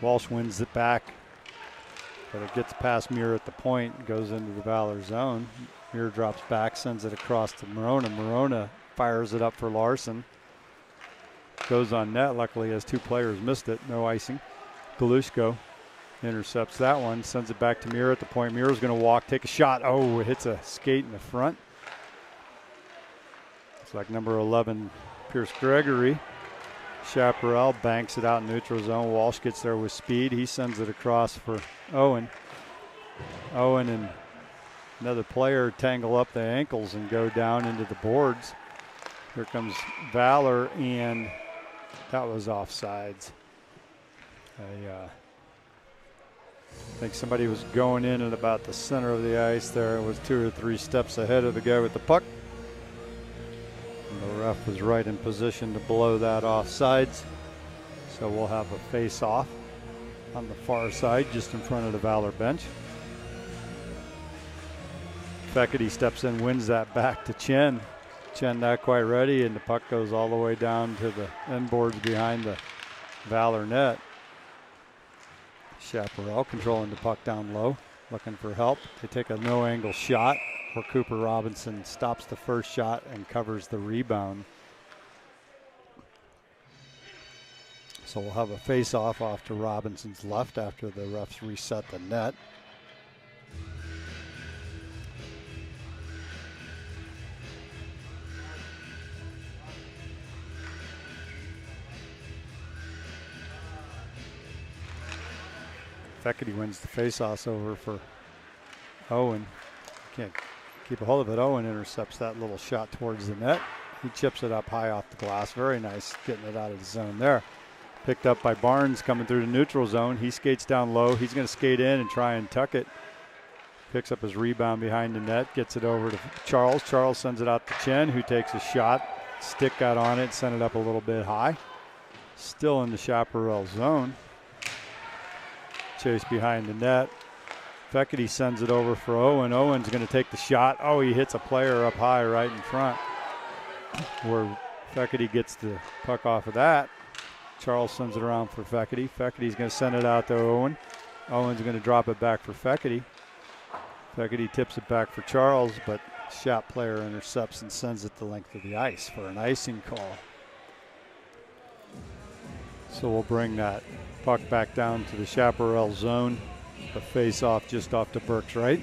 Speaker 1: Walsh wins it back, but it gets past Muir at the point, goes into the Valor zone. Muir drops back, sends it across to Morona. Morona fires it up for Larson. Goes on net. Luckily, as two players missed it, no icing. Galushko intercepts that one, sends it back to Muir at the point. Muir's going to walk, take a shot. Oh, it hits a skate in the front. It's like number 11, Pierce Gregory. Chaparral banks it out in neutral zone. Walsh gets there with speed. He sends it across for Owen. Owen and another player tangle up the ankles and go down into the boards. Here comes Valor, and that was offsides. I think somebody was going in at about the center of the ice there. It was 2 or 3 steps ahead of the guy with the puck. And the ref was right in position to blow that offsides. So we'll have a face-off on the far side, just in front of the Valor bench. Feckerty steps in, wins that back to Chen. Chen not quite ready, and the puck goes all the way down to the end boards behind the Valor net. Chaparral controlling the puck down low, looking for help. They take a no-angle shot where Cooper Robinson stops the first shot and covers the rebound. So we'll have a face-off off to Robinson's left after the refs reset the net. Feckerty wins the face-off over for Owen. Can't keep a hold of it. Owen intercepts that little shot towards the net. He chips it up high off the glass. Very nice getting it out of the zone there. Picked up by Barnes coming through the neutral zone. He skates down low. He's going to skate in and try and tuck it. Picks up his rebound behind the net. Gets it over to Charles. Charles sends it out to Chen, who takes a shot. Stick got on it, sent it up a little bit high. Still in the Chaparral zone. Chase behind the net. Feckerty sends it over for Owen. Owen's going to take the shot. Oh, he hits a player up high right in front, where Feckerty gets the puck off of that. Charles sends it around for Feckerty. Feckerty's going to send it out to Owen. Owen's going to drop it back for Feckerty. Feckerty tips it back for Charles, but shot player intercepts and sends it the length of the ice for an icing call. So we'll bring that puck back down to the Chaparral zone. The face-off just off to Burke's right.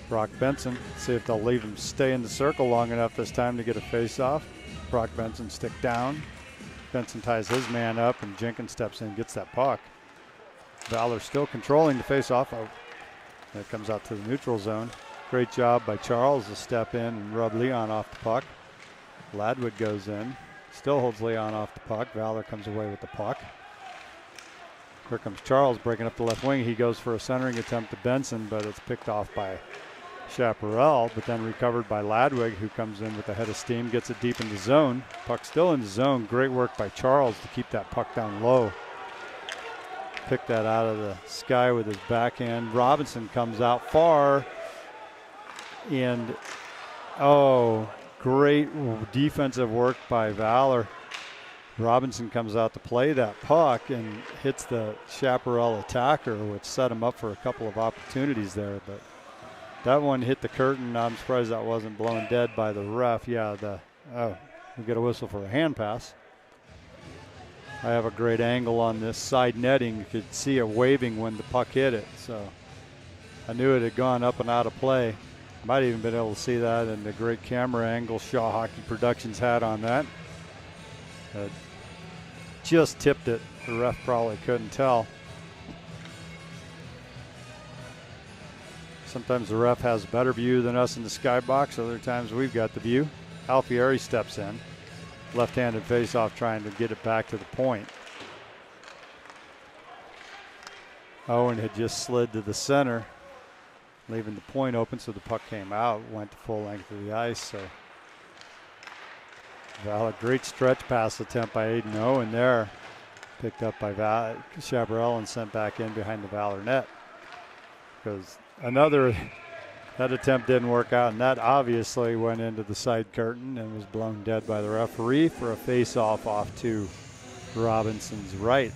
Speaker 1: Brock Benson, see if they'll leave him stay in the circle long enough this time to get a face-off. Brock Benson stick down. Benson ties his man up, and Jenkins steps in and gets that puck. Valor still controlling the face-off. Oh, that comes out to the neutral zone. Great job by Charles to step in and rub Leon off the puck. Ladwood goes in, still holds Leon off the puck. Valor comes away with the puck. Here comes Charles breaking up the left wing. He goes for a centering attempt to Benson, but it's picked off by Chaparral, but then recovered by Ladwig, who comes in with a head of steam, gets it deep in the zone. Puck still in the zone. Great work by Charles to keep that puck down low. Pick that out of the sky with his backhand. Robinson comes out far, and great defensive work by Valor. Robinson comes out to play that puck and hits the Chaparral attacker, which set him up for a couple of opportunities there, but that one hit the curtain. I'm surprised that wasn't blown dead by the ref. Yeah, we get a whistle for a hand pass. I have a great angle on this side netting. You could see it waving when the puck hit it. So I knew it had gone up and out of play. Might even been able to see that in the great camera angle Shaw Hockey Productions had on that. Just tipped it. The ref probably couldn't tell. Sometimes the ref has a better view than us in the skybox. Other times we've got the view. Alfieri steps in. Left-handed face-off trying to get it back to the point. Owen had just slid to the center, leaving the point open, so the puck came out, went to full length of the ice. So Valor, great stretch pass attempt by Aiden Owen there. Picked up by Chaparral and sent back in behind the Valor net. Because that attempt didn't work out, and that obviously went into the side curtain and was blown dead by the referee for a face-off off to Robinson's right.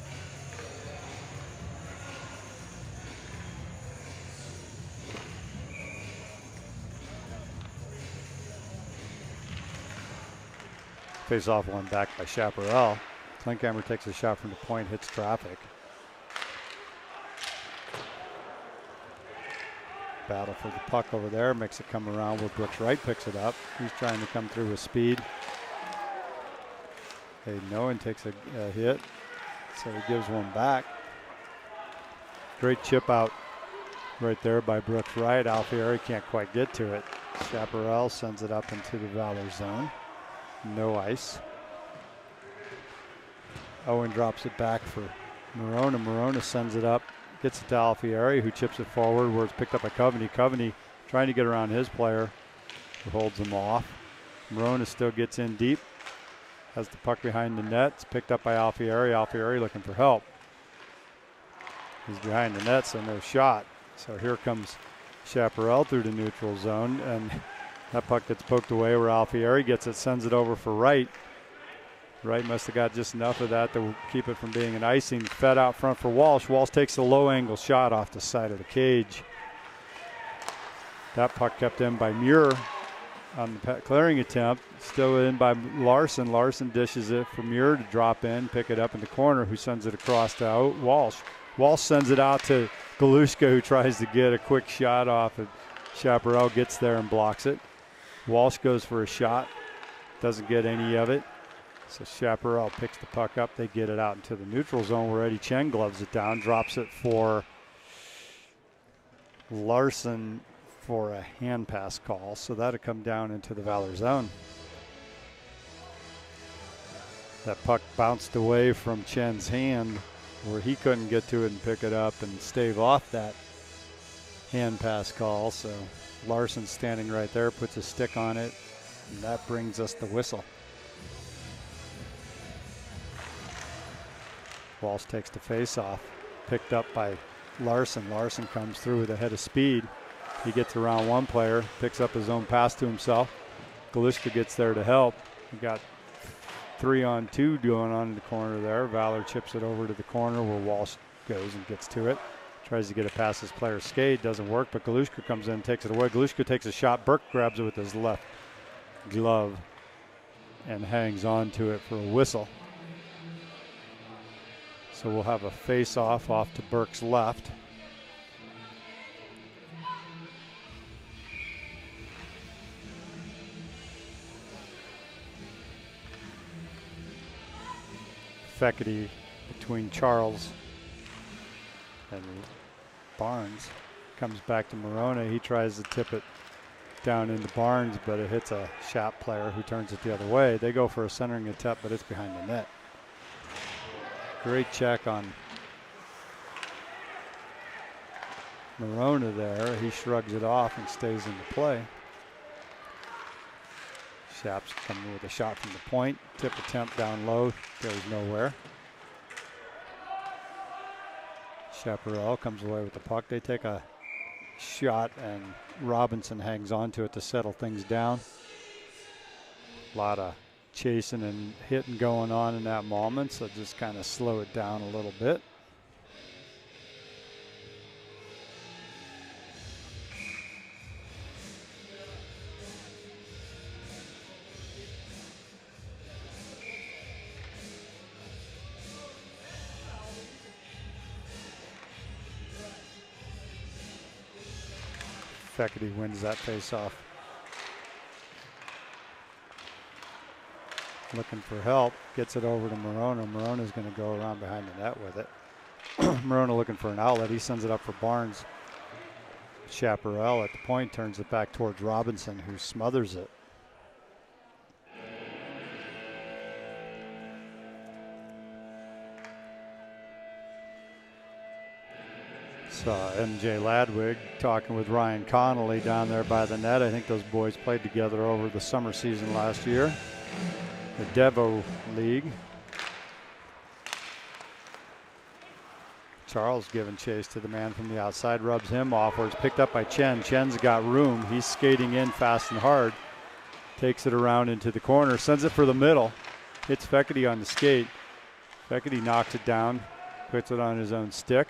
Speaker 1: Face-off one back by Chaparral. Klinkhammer takes a shot from the point, hits traffic. Battle for the puck over there, makes it come around where Brooks Wright picks it up. He's trying to come through with speed. Aiden Owen takes a hit, so he gives one back. Great chip out right there by Brooks Wright. Alfieri can't quite get to it. Chaparral sends it up into the Valor zone. No ice. Owen drops it back for Morona. Morona sends it up. Gets it to Alfieri, who chips it forward where it's picked up by Coveney. Coveney trying to get around his player, who holds him off. Morona still gets in deep. Has the puck behind the net. It's picked up by Alfieri. Alfieri looking for help. He's behind the net, so no shot. So here comes Chaparral through the neutral zone, and that puck gets poked away where Alfieri gets it, sends it over for Wright. Wright must have got just enough of that to keep it from being an icing. Fed out front for Walsh. Walsh takes a low-angle shot off the side of the cage. That puck kept in by Muir on the clearing attempt. Still in by Larson. Larson dishes it for Muir to drop in, pick it up in the corner, who sends it across to Walsh. Walsh sends it out to Galushka, who tries to get a quick shot off, and Chaparral gets there and blocks it. Walsh goes for a shot. Doesn't get any of it. So Chaparral picks the puck up. They get it out into the neutral zone where Eddie Cheng gloves it down, drops it for Larson for a hand pass call. So that'll come down into the Valor zone. That puck bounced away from Chen's hand where he couldn't get to it and pick it up and stave off that hand pass call. So Larson standing right there, puts a stick on it, and that brings us the whistle. Walsh takes the face-off, picked up by Larson. Larson comes through with a head of speed. He gets around one player, picks up his own pass to himself. Galushka gets there to help. We got 3-on-2 going on in the corner there. Valor chips it over to the corner where Walsh goes and gets to it. Tries to get it past his player skate, doesn't work, but Galushka comes in, takes it away. Galushka takes a shot. Burke grabs it with his left glove and hangs on to it for a whistle. So we'll have a face-off off to Burke's left. Fecity between Charles and Barnes. Comes back to Morona. He tries to tip it down into Barnes, but it hits a shot player who turns it the other way. They go for a centering attempt, but it's behind the net. Great check on Morona there. He shrugs it off and stays in the play. Shap's coming with a shot from the point. Tip attempt down low, goes nowhere. Chaparral comes away with the puck. They take a shot and Robinson hangs on to it to settle things down. A lot of chasing and hitting going on in that moment, so just kind of slow it down a little bit. Fecity wins that face-off. Looking for help, gets it over to Morona. Morona's going to go around behind the net with it. Morona looking for an outlet. He sends it up for Barnes. Chaparral at the point turns it back towards Robinson, who smothers it. Saw MJ Ladwig talking with Ryan Connolly down there by the net. I think those boys played together over the summer season last year. The Devo League. Charles giving chase to the man from the outside, rubs him off, where it's picked up by Chen. Chen's got room. He's skating in fast and hard. Takes it around into the corner, sends it for the middle. Hits Fecity on the skate. Fecity knocks it down, puts it on his own stick.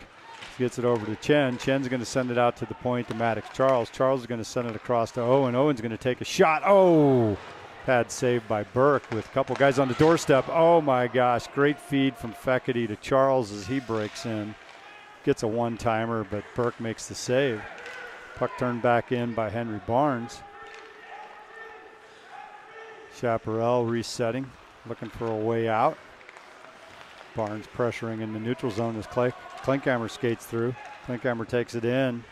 Speaker 1: Gets it over to Chen. Chen's going to send it out to the point to Maddox Charles. Charles is going to send it across to Owen. Owen's going to take a shot. Oh! Pad saved by Burke with a couple guys on the doorstep. Oh my gosh, great feed from Fecity to Charles as he breaks in. Gets a one-timer, but Burke makes the save. Puck turned back in by Henry Barnes. Chaparral resetting, looking for a way out. Barnes pressuring in the neutral zone as Klinkhammer skates through. Klinkhammer takes it in,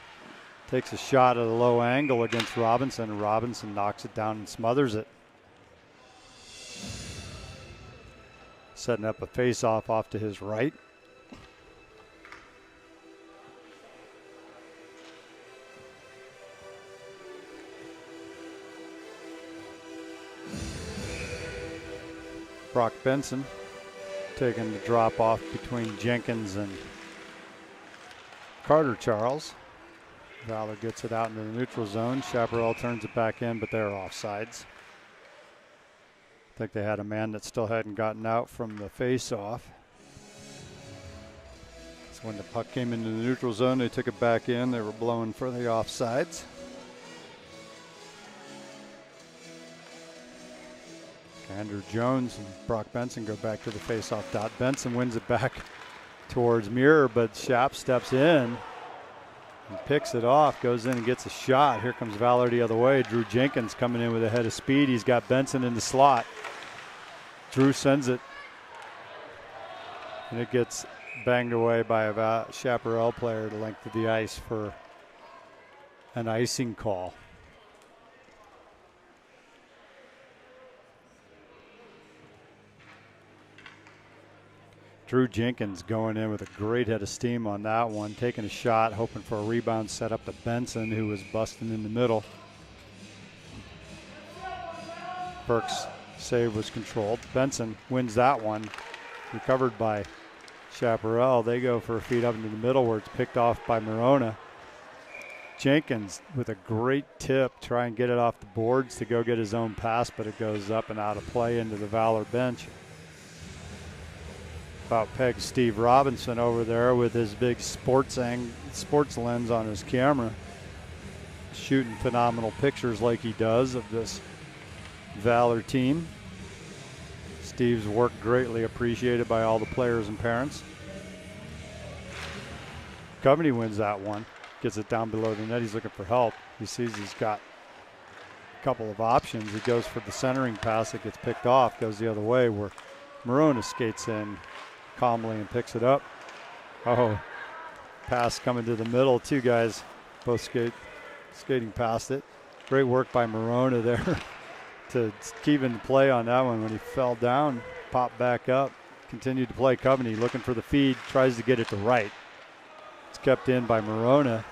Speaker 1: takes a shot at a low angle against Robinson, and Robinson knocks it down and smothers it. Setting up a face-off off to his right. Brock Benson taking the drop off between Jenkins and Carter Charles. Valor gets it out into the neutral zone. Chaparral turns it back in, but they're offsides. I think they had a man that still hadn't gotten out from the face-off. So when the puck came into the neutral zone, they took it back in. They were blowing for the offsides. Andrew Jones and Brock Benson go back to the face-off dot. Benson wins it back towards Muir, but Shap steps in and picks it off, goes in and gets a shot. Here comes Valor the other way. Drew Jenkins coming in with a head of speed. He's got Benson in the slot. Drew sends it, and it gets banged away by a Chaparral player to length of the ice for an icing call. Drew Jenkins going in with a great head of steam on that one, taking a shot, hoping for a rebound set up to Benson, who was busting in the middle. Burke's save was controlled. Benson wins that one, recovered by Chaparral. They go for a feed up into the middle where it's picked off by Morona. Jenkins with a great tip, try and get it off the boards to go get his own pass, but it goes up and out of play into the Valor bench. About pegs Steve Robinson over there with his big sports lens on his camera, shooting phenomenal pictures like he does of this Valor team. Steve's work greatly appreciated by all the players and parents. Coveney wins that one, gets it down below the net. He's looking for help. He sees he's got a couple of options. He goes for the centering pass. It gets picked off, goes the other way where Morona skates in, calmly and picks it up. Oh, pass coming to the middle. Two guys both skating past it. Great work by Morona there to keep in play on that one. When he fell down, popped back up, continued to play. Coveney looking for the feed, tries to get it to right. It's kept in by Morona.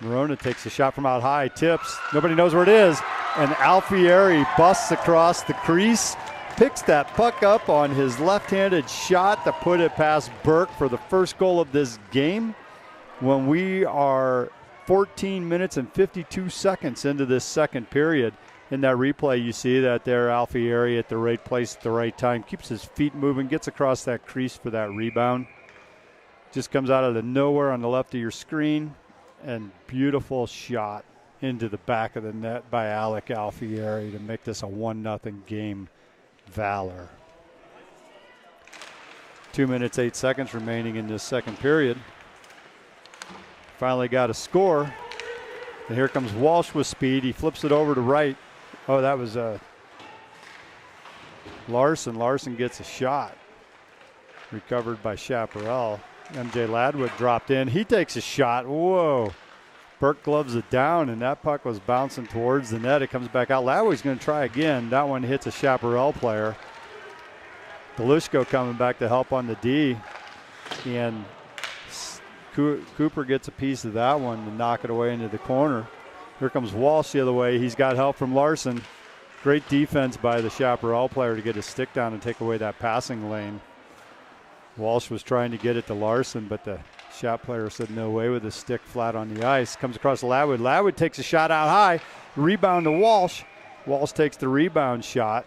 Speaker 1: Morona takes a shot from out high, tips. Nobody knows where it is. And Alfieri busts across the crease, picks that puck up on his left-handed shot to put it past Burke for the first goal of this game. When we are 14 minutes and 52 seconds into this second period. In that replay, you see that there, Alfieri at the right place at the right time, keeps his feet moving, gets across that crease for that rebound. Just comes out of the nowhere on the left of your screen, and beautiful shot into the back of the net by Alec Alfieri to make this a 1-0 game. Valor. 2 minutes, 8 seconds remaining in this second period. Finally got a score. And here comes Walsh with speed. He flips it over to right. Oh, that was Larson. Larson gets a shot. Recovered by Chaparral. MJ Ladwood dropped in. He takes a shot. Whoa. Burke gloves it down, and that puck was bouncing towards the net. It comes back out. Ladwood's going to try again. That one hits a Chaparral player. Delushko coming back to help on the D. And Cooper gets a piece of that one to knock it away into the corner. Here comes Walsh the other way. He's got help from Larson. Great defense by the Chaparral player to get his stick down and take away that passing lane. Walsh was trying to get it to Larson, but the Chap player said no way with his stick flat on the ice. Comes across to Ladwood. Ladwood takes a shot out high. Rebound to Walsh. Walsh takes the rebound shot.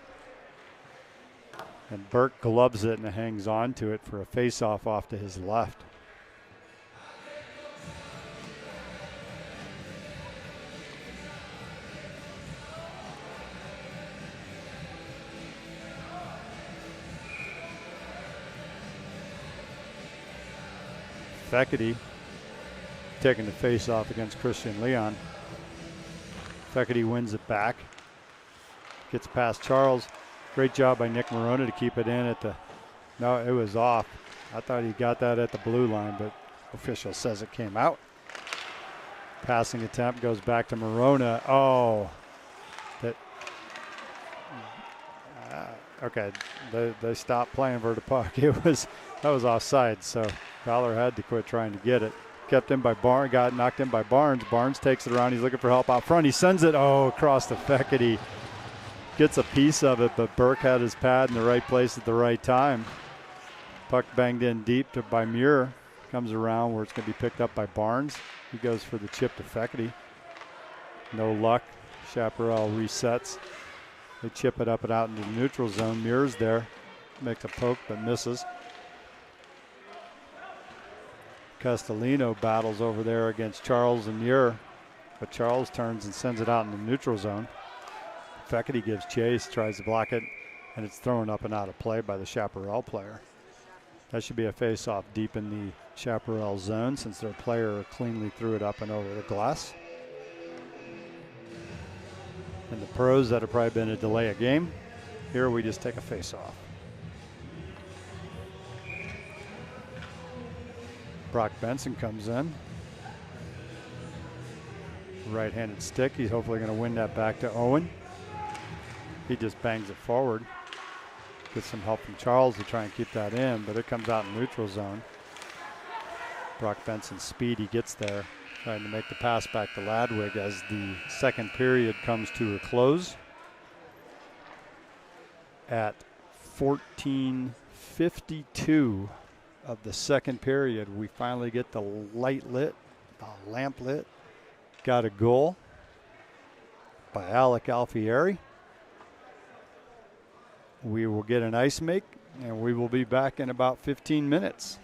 Speaker 1: And Burke gloves it and hangs on to it for a face-off off to his left. Fekete taking the face-off against Christian Leon. Fekete wins it back. Gets past Charles. Great job by Nick Morona to keep it in at the... No, it was off. I thought he got that at the blue line, but official says it came out. Passing attempt goes back to Morona. Oh. Okay, they stopped playing for the puck. That was offside, so Valor had to quit trying to get it. Kept in by Barnes, got knocked in by Barnes. Barnes takes it around. He's looking for help out front. He sends it, across to Fekete. Gets a piece of it, but Burke had his pad in the right place at the right time. Puck banged in deep by Muir. Comes around where it's going to be picked up by Barnes. He goes for the chip to Fekete. No luck. Chaparral resets. They chip it up and out into the neutral zone. Muir's there. Makes a poke but misses. Castellino battles over there against Charles and Muir, but Charles turns and sends it out in the neutral zone. Fekete gives chase, tries to block it, and it's thrown up and out of play by the Chaparral player. That should be a face-off deep in the Chaparral zone since their player cleanly threw it up and over the glass. And the pros, that have probably been a delay of game. Here we just take a face-off. Brock Benson comes in. Right-handed stick. He's hopefully going to win that back to Owen. He just bangs it forward. Gets some help from Charles to try and keep that in, but it comes out in neutral zone. Brock Benson's speed, he gets there. Trying to make the pass back to Ladwig as the second period comes to a close. At 14:52 of the second period, we finally get the light lit, the lamp lit. Got a goal by Alec Alfieri. We will get an ice make, and we will be back in about 15 minutes.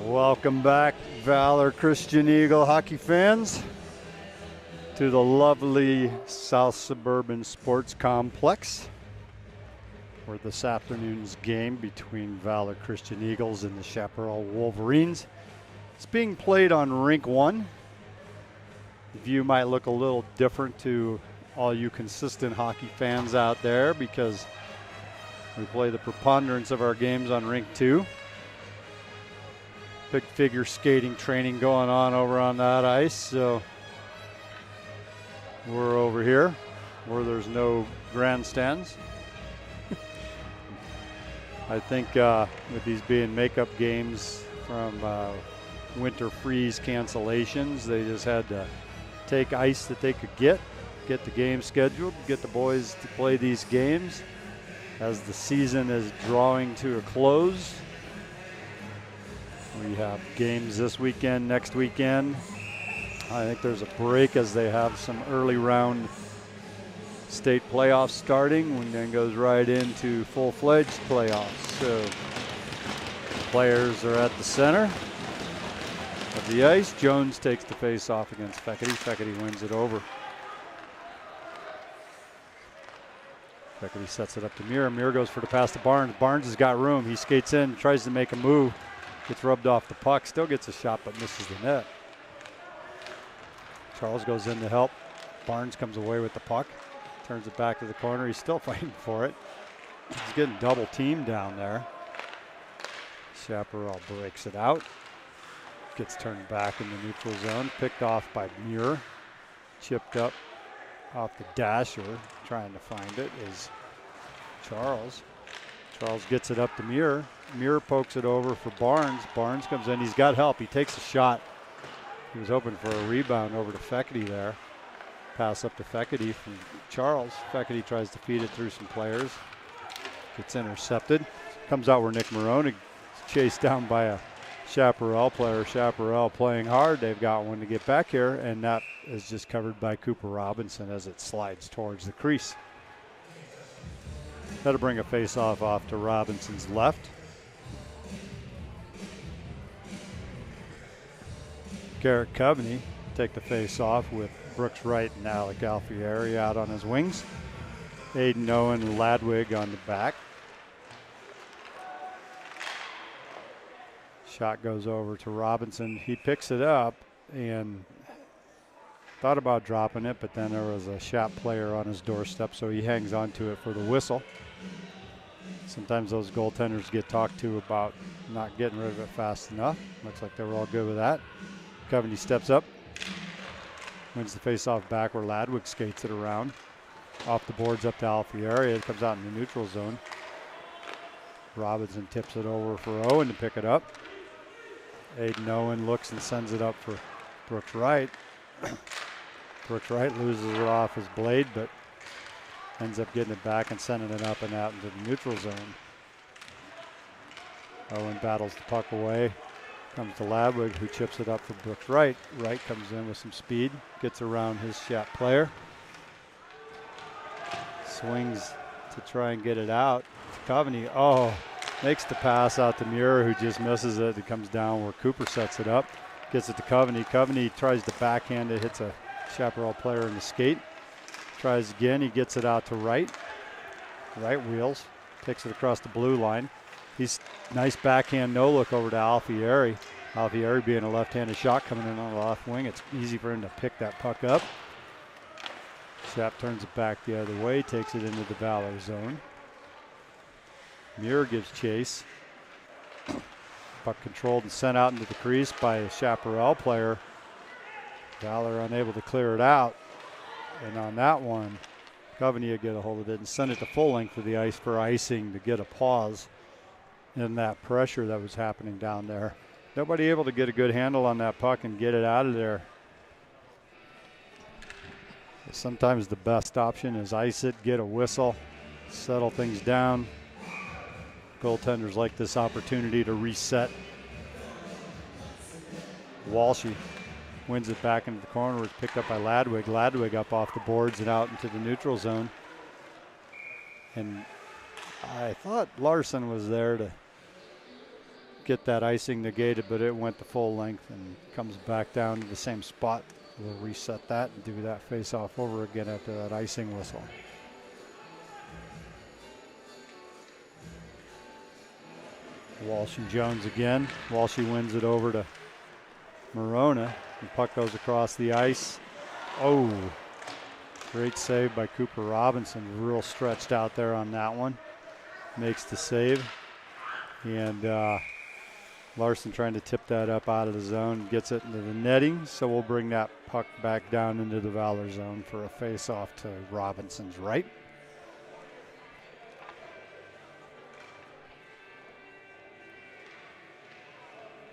Speaker 1: Welcome back, Valor Christian Eagle hockey fans, to the lovely South Suburban Sports Complex for this afternoon's game between Valor Christian Eagles and the Chaparral Wolverines. It's being played on Rink 1. The view might look a little different to all you consistent hockey fans out there because we play the preponderance of our games on Rink 2. Big figure skating training going on over on that ice, so We're over here where there's no grandstands. I think with these being makeup games from winter freeze cancellations, they just had to take ice that they could get the game scheduled, get the boys to play these games as the season is drawing to a close. We have games this weekend, next weekend. I think there's a break as they have some early round state playoffs starting, and then goes right into full-fledged playoffs. So players are at the center of the ice. Jones takes the face-off against Fekete. Fekete wins it over. Fekete sets it up to Muir. Muir goes for the pass to Barnes. Barnes has got room. He skates in, tries to make a move. Gets rubbed off the puck. Still gets a shot, but misses the net. Charles goes in to help. Barnes comes away with the puck. Turns it back to the corner. He's still fighting for it. He's getting double teamed down there. Chaparral breaks it out. Gets turned back in the neutral zone. Picked off by Muir. Chipped up off the dasher. Trying to find it is Charles. Charles gets it up to Muir. Muir pokes it over for Barnes. Barnes comes in. He's got help. He takes a shot. He was hoping for a rebound over to Fekete there. Pass up to Fekete from Charles. Fekete tries to feed it through some players. Gets intercepted. Comes out where Nick Morona is chased down by a Chaparral player. Chaparral playing hard. They've got one to get back here, and that is just covered by Cooper Robinson as it slides towards the crease. That'll bring a face-off off to Robinson's left. Garrett Coveney take the face-off with Brooks Wright and Alec Alfieri out on his wings. Aiden Owen and Ladwig on the back. Shot goes over to Robinson. He picks it up and thought about dropping it, but then there was a shot player on his doorstep, so he hangs on to it for the whistle. Sometimes those goaltenders get talked to about not getting rid of it fast enough. Looks like they were all good with that. Coveney steps up, wins the face-off back where Ladwig skates it around. Off the boards up to Alfieri. It comes out in the neutral zone. Robinson tips it over for Owen to pick it up. Aiden Owen looks and sends it up for Brooks Wright. Brooks Wright loses it off his blade, but ends up getting it back and sending it up and out into the neutral zone. Owen battles the puck away. Comes to Ladwig, who chips it up for Brooks Wright. Wright comes in with some speed, gets around his shot player. Swings to try and get it out. Coveney, makes the pass out to Muir, who just misses it. It comes down where Cooper sets it up. Gets it to Coveney. Coveney tries to backhand it, hits a Chaparral player in the skate. Tries again, he gets it out to Wright. Wright wheels, takes it across the blue line. He's nice backhand no look over to Alfieri. Alfieri being a left-handed shot coming in on the left wing. It's easy for him to pick that puck up. Chap turns it back the other way, takes it into the Valor zone. Muir gives chase. Puck controlled and sent out into the crease by a Chaparral player. Valor unable to clear it out. And on that one, Coveney will get a hold of it and send it to full length of the ice for icing to get a pause in that pressure that was happening down there. Nobody able to get a good handle on that puck and get it out of there. Sometimes the best option is ice it, get a whistle, settle things down. Goaltenders like this opportunity to reset. Walshy wins it back into the corner. It's picked up by Ladwig. Ladwig up off the boards and out into the neutral zone. And I thought Larson was there to get that icing negated, but it went to full length and comes back down to the same spot. We'll reset that and do that face-off over again after that icing whistle. Walsh and Jones again. Walshy wins it over to Morona. The puck goes across the ice. Oh, great save by Cooper Robinson. Real stretched out there on that one. Makes the save. And Larson trying to tip that up out of the zone, gets it into the netting, so we'll bring that puck back down into the Valor zone for a face-off to Robinson's right.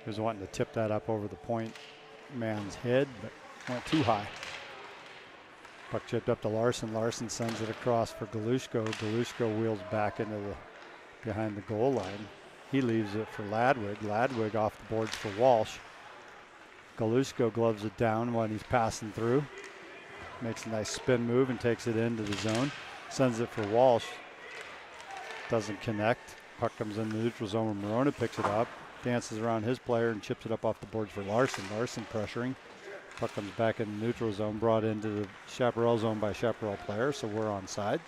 Speaker 1: He was wanting to tip that up over the point man's head, but went too high. Puck chipped up to Larson. Larson sends it across for Galushko. Galushko wheels back into the behind the goal line. He leaves it for Ladwig. Ladwig off the boards for Walsh. Galushko gloves it down when he's passing through. Makes a nice spin move and takes it into the zone. Sends it for Walsh. Doesn't connect. Puck comes in the neutral zone where Morona picks it up. Dances around his player and chips it up off the boards for Larson. Larson pressuring. Puck comes back in the neutral zone, brought into the Chaparral zone by Chaparral player, so we're onside.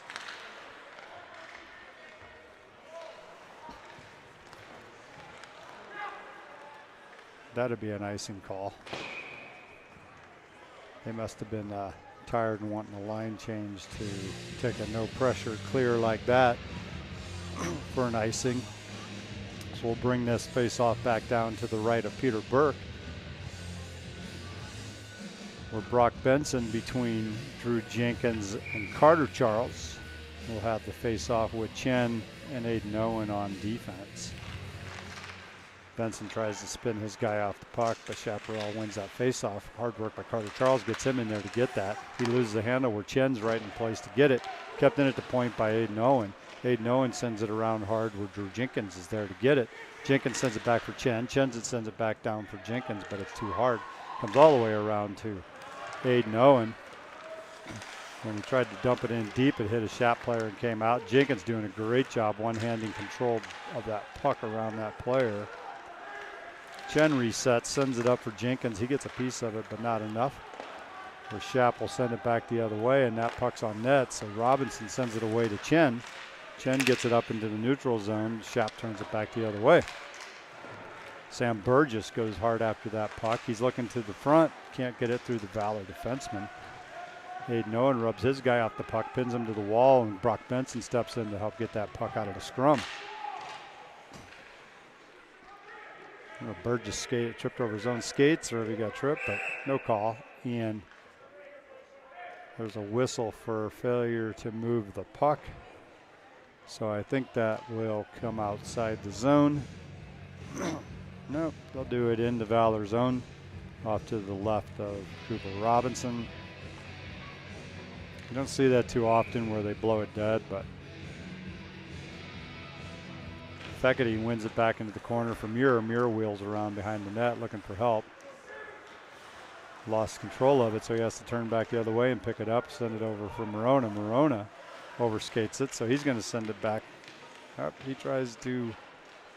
Speaker 1: That'd be an icing call. They must have been tired and wanting a line change to take a no pressure clear like that for an icing. So we'll bring this face-off back down to the right of Peter Burke. Where Brock Benson between Drew Jenkins and Carter Charles. We'll have the face-off with Chen and Aiden Owen on defense. Benson tries to spin his guy off the puck, but Chaparral wins that face-off. Hard work by Carter Charles gets him in there to get that. He loses the handle where Chen's right in place to get it. Kept in at the point by Aiden Owen. Aiden Owen sends it around hard where Drew Jenkins is there to get it. Jenkins sends it back for Chen. Chen sends it back down for Jenkins, but it's too hard. Comes all the way around to Aiden Owen. When he tried to dump it in deep, it hit a shot player and came out. Jenkins doing a great job one-handing control of that puck around that player. Chen resets, sends it up for Jenkins. He gets a piece of it, but not enough. Where Shap will send it back the other way, and that puck's on net, so Robinson sends it away to Chen. Chen gets it up into the neutral zone. Shap turns it back the other way. Sam Burgess goes hard after that puck. He's looking to the front, can't get it through the Valor defenseman. Aiden Owen rubs his guy off the puck, pins him to the wall, and Brock Benson steps in to help get that puck out of the scrum. Burgess tripped over his own skates, or he got tripped, but no call. And there's a whistle for failure to move the puck. So I think that will come outside the zone. Nope, they'll do it in the Valor zone, off to the left of Cooper Robinson. You don't see that too often where they blow it dead, but Feckerty wins it back into the corner for Muir. Muir wheels around behind the net looking for help. Lost control of it, so he has to turn back the other way and pick it up, send it over for Morona. Morona overskates it, so he's going to send it back up. He tries to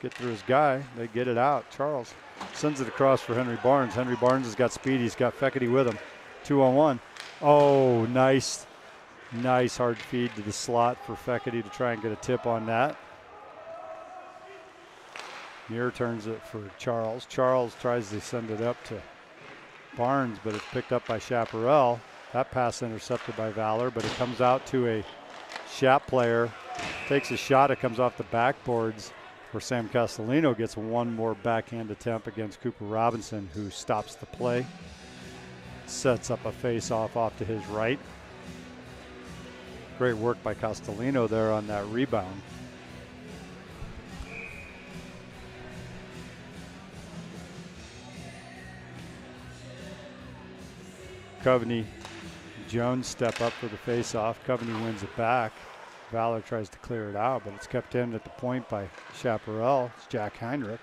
Speaker 1: get through his guy. They get it out. Charles sends it across for Henry Barnes. Henry Barnes has got speed. He's got Feckerty with him. 2-on-1. Oh, nice hard feed to the slot for Feckerty to try and get a tip on that. Muir turns it for Charles. Charles tries to send it up to Barnes, but it's picked up by Chaparral. That pass intercepted by Valor, but it comes out to a Shap player. Takes a shot. It comes off the backboards where Sam Castellino gets one more backhand attempt against Cooper Robinson, who stops the play. Sets up a face-off off to his right. Great work by Castellino there on that rebound. Coveney, Jones step up for the face-off. Coveney wins it back. Valor tries to clear it out, but it's kept in at the point by Chaparral. It's Jack Heinrich.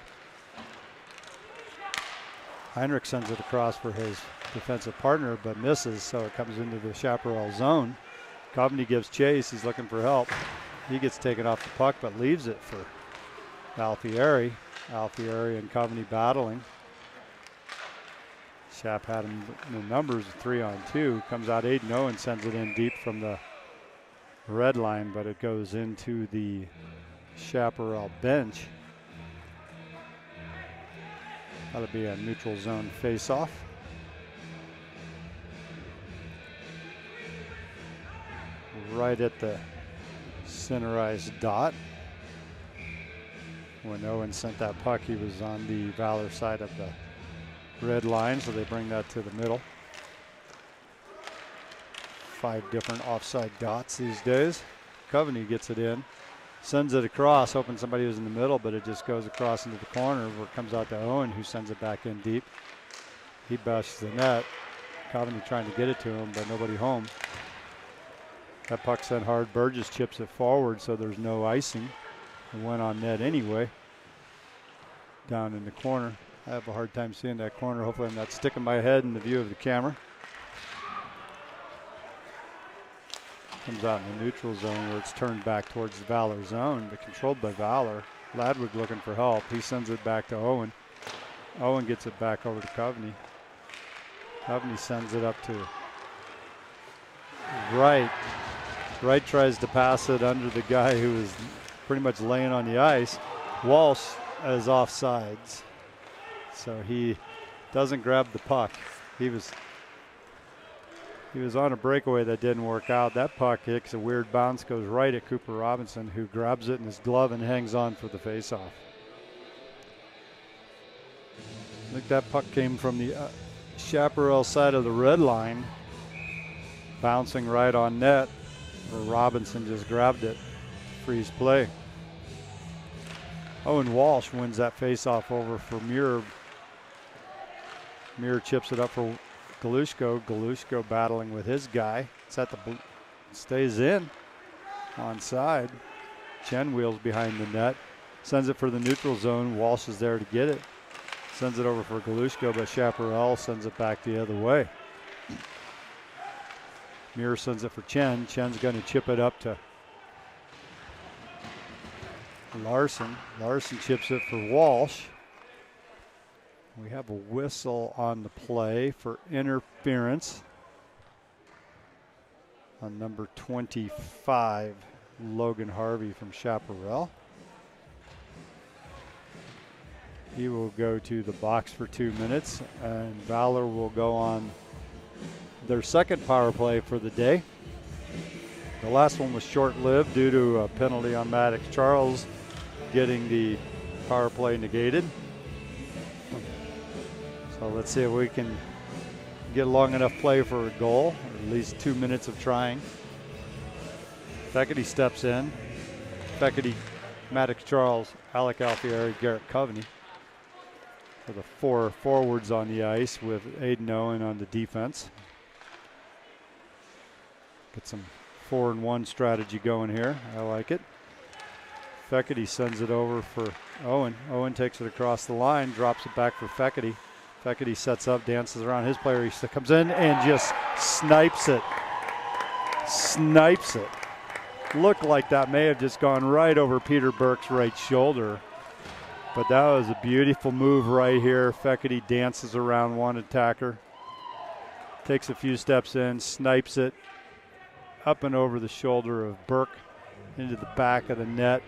Speaker 1: Heinrich sends it across for his defensive partner, but misses, so it comes into the Chaparral zone. Coveney gives chase. He's looking for help. He gets taken off the puck, but leaves it for Alfieri. Alfieri and Coveney battling. Shap had him in the numbers, 3-on-2. Comes out Aiden Owen, sends it in deep from the red line, but it goes into the Chaparral bench. That'll be a neutral zone face-off. Right at the centerized dot. When Owen sent that puck, he was on the Valor side of the red line, so they bring that to the middle. 5 different offside dots these days. Coveney gets it in, sends it across, hoping somebody was in the middle, but it just goes across into the corner where it comes out to Owen, who sends it back in deep. He bashes the net. Coveney trying to get it to him, but nobody home. That puck sent hard. Burgess chips it forward, so there's no icing. It went on net anyway. Down in the corner. I have a hard time seeing that corner. Hopefully I'm not sticking my head in the view of the camera. Comes out in the neutral zone where it's turned back towards the Valor zone, but controlled by Valor. Ladwig looking for help. He sends it back to Owen. Owen gets it back over to Coveney. Coveney sends it up to Wright. Wright tries to pass it under the guy who is pretty much laying on the ice. Walsh is offsides, so he doesn't grab the puck. He was on a breakaway that didn't work out. That puck hits a weird bounce, goes right at Cooper Robinson, who grabs it in his glove and hangs on for the faceoff. I think that puck came from the Chaparral side of the red line, bouncing right on net, where Robinson just grabbed it. Freeze play. Owen Walsh wins that faceoff over for Muir. Muir chips it up for Galushko. Galushko battling with his guy. It's at the stays in onside. Chen wheels behind the net, sends it for the neutral zone. Walsh is there to get it. Sends it over for Galushko, but Chaparral sends it back the other way. Muir sends it for Chen. Chen's going to chip it up to Larson. Larson chips it for Walsh. We have a whistle on the play for interference on number 25, Logan Harvey from Chaparral. He will go to the box for 2 minutes, and Valor will go on their second power play for the day. The last one was short-lived due to a penalty on Maddox Charles getting the power play negated. So let's see if we can get long enough play for a goal, or at least 2 minutes of trying. Feckerty steps in. Feckerty, Maddox Charles, Alec Alfieri, Garrett Coveney for the 4 forwards on the ice with Aiden Owen on the defense. Get some 4-and-1 strategy going here. I like it. Feckerty sends it over for Owen. Owen takes it across the line, drops it back for Feckerty. Feckerty sets up, dances around his player. He comes in and just snipes it. Snipes it. Looked like that may have just gone right over Peter Burke's right shoulder. But that was a beautiful move right here. Feckerty dances around one attacker. Takes a few steps in, snipes it up and over the shoulder of Burke into the back of the net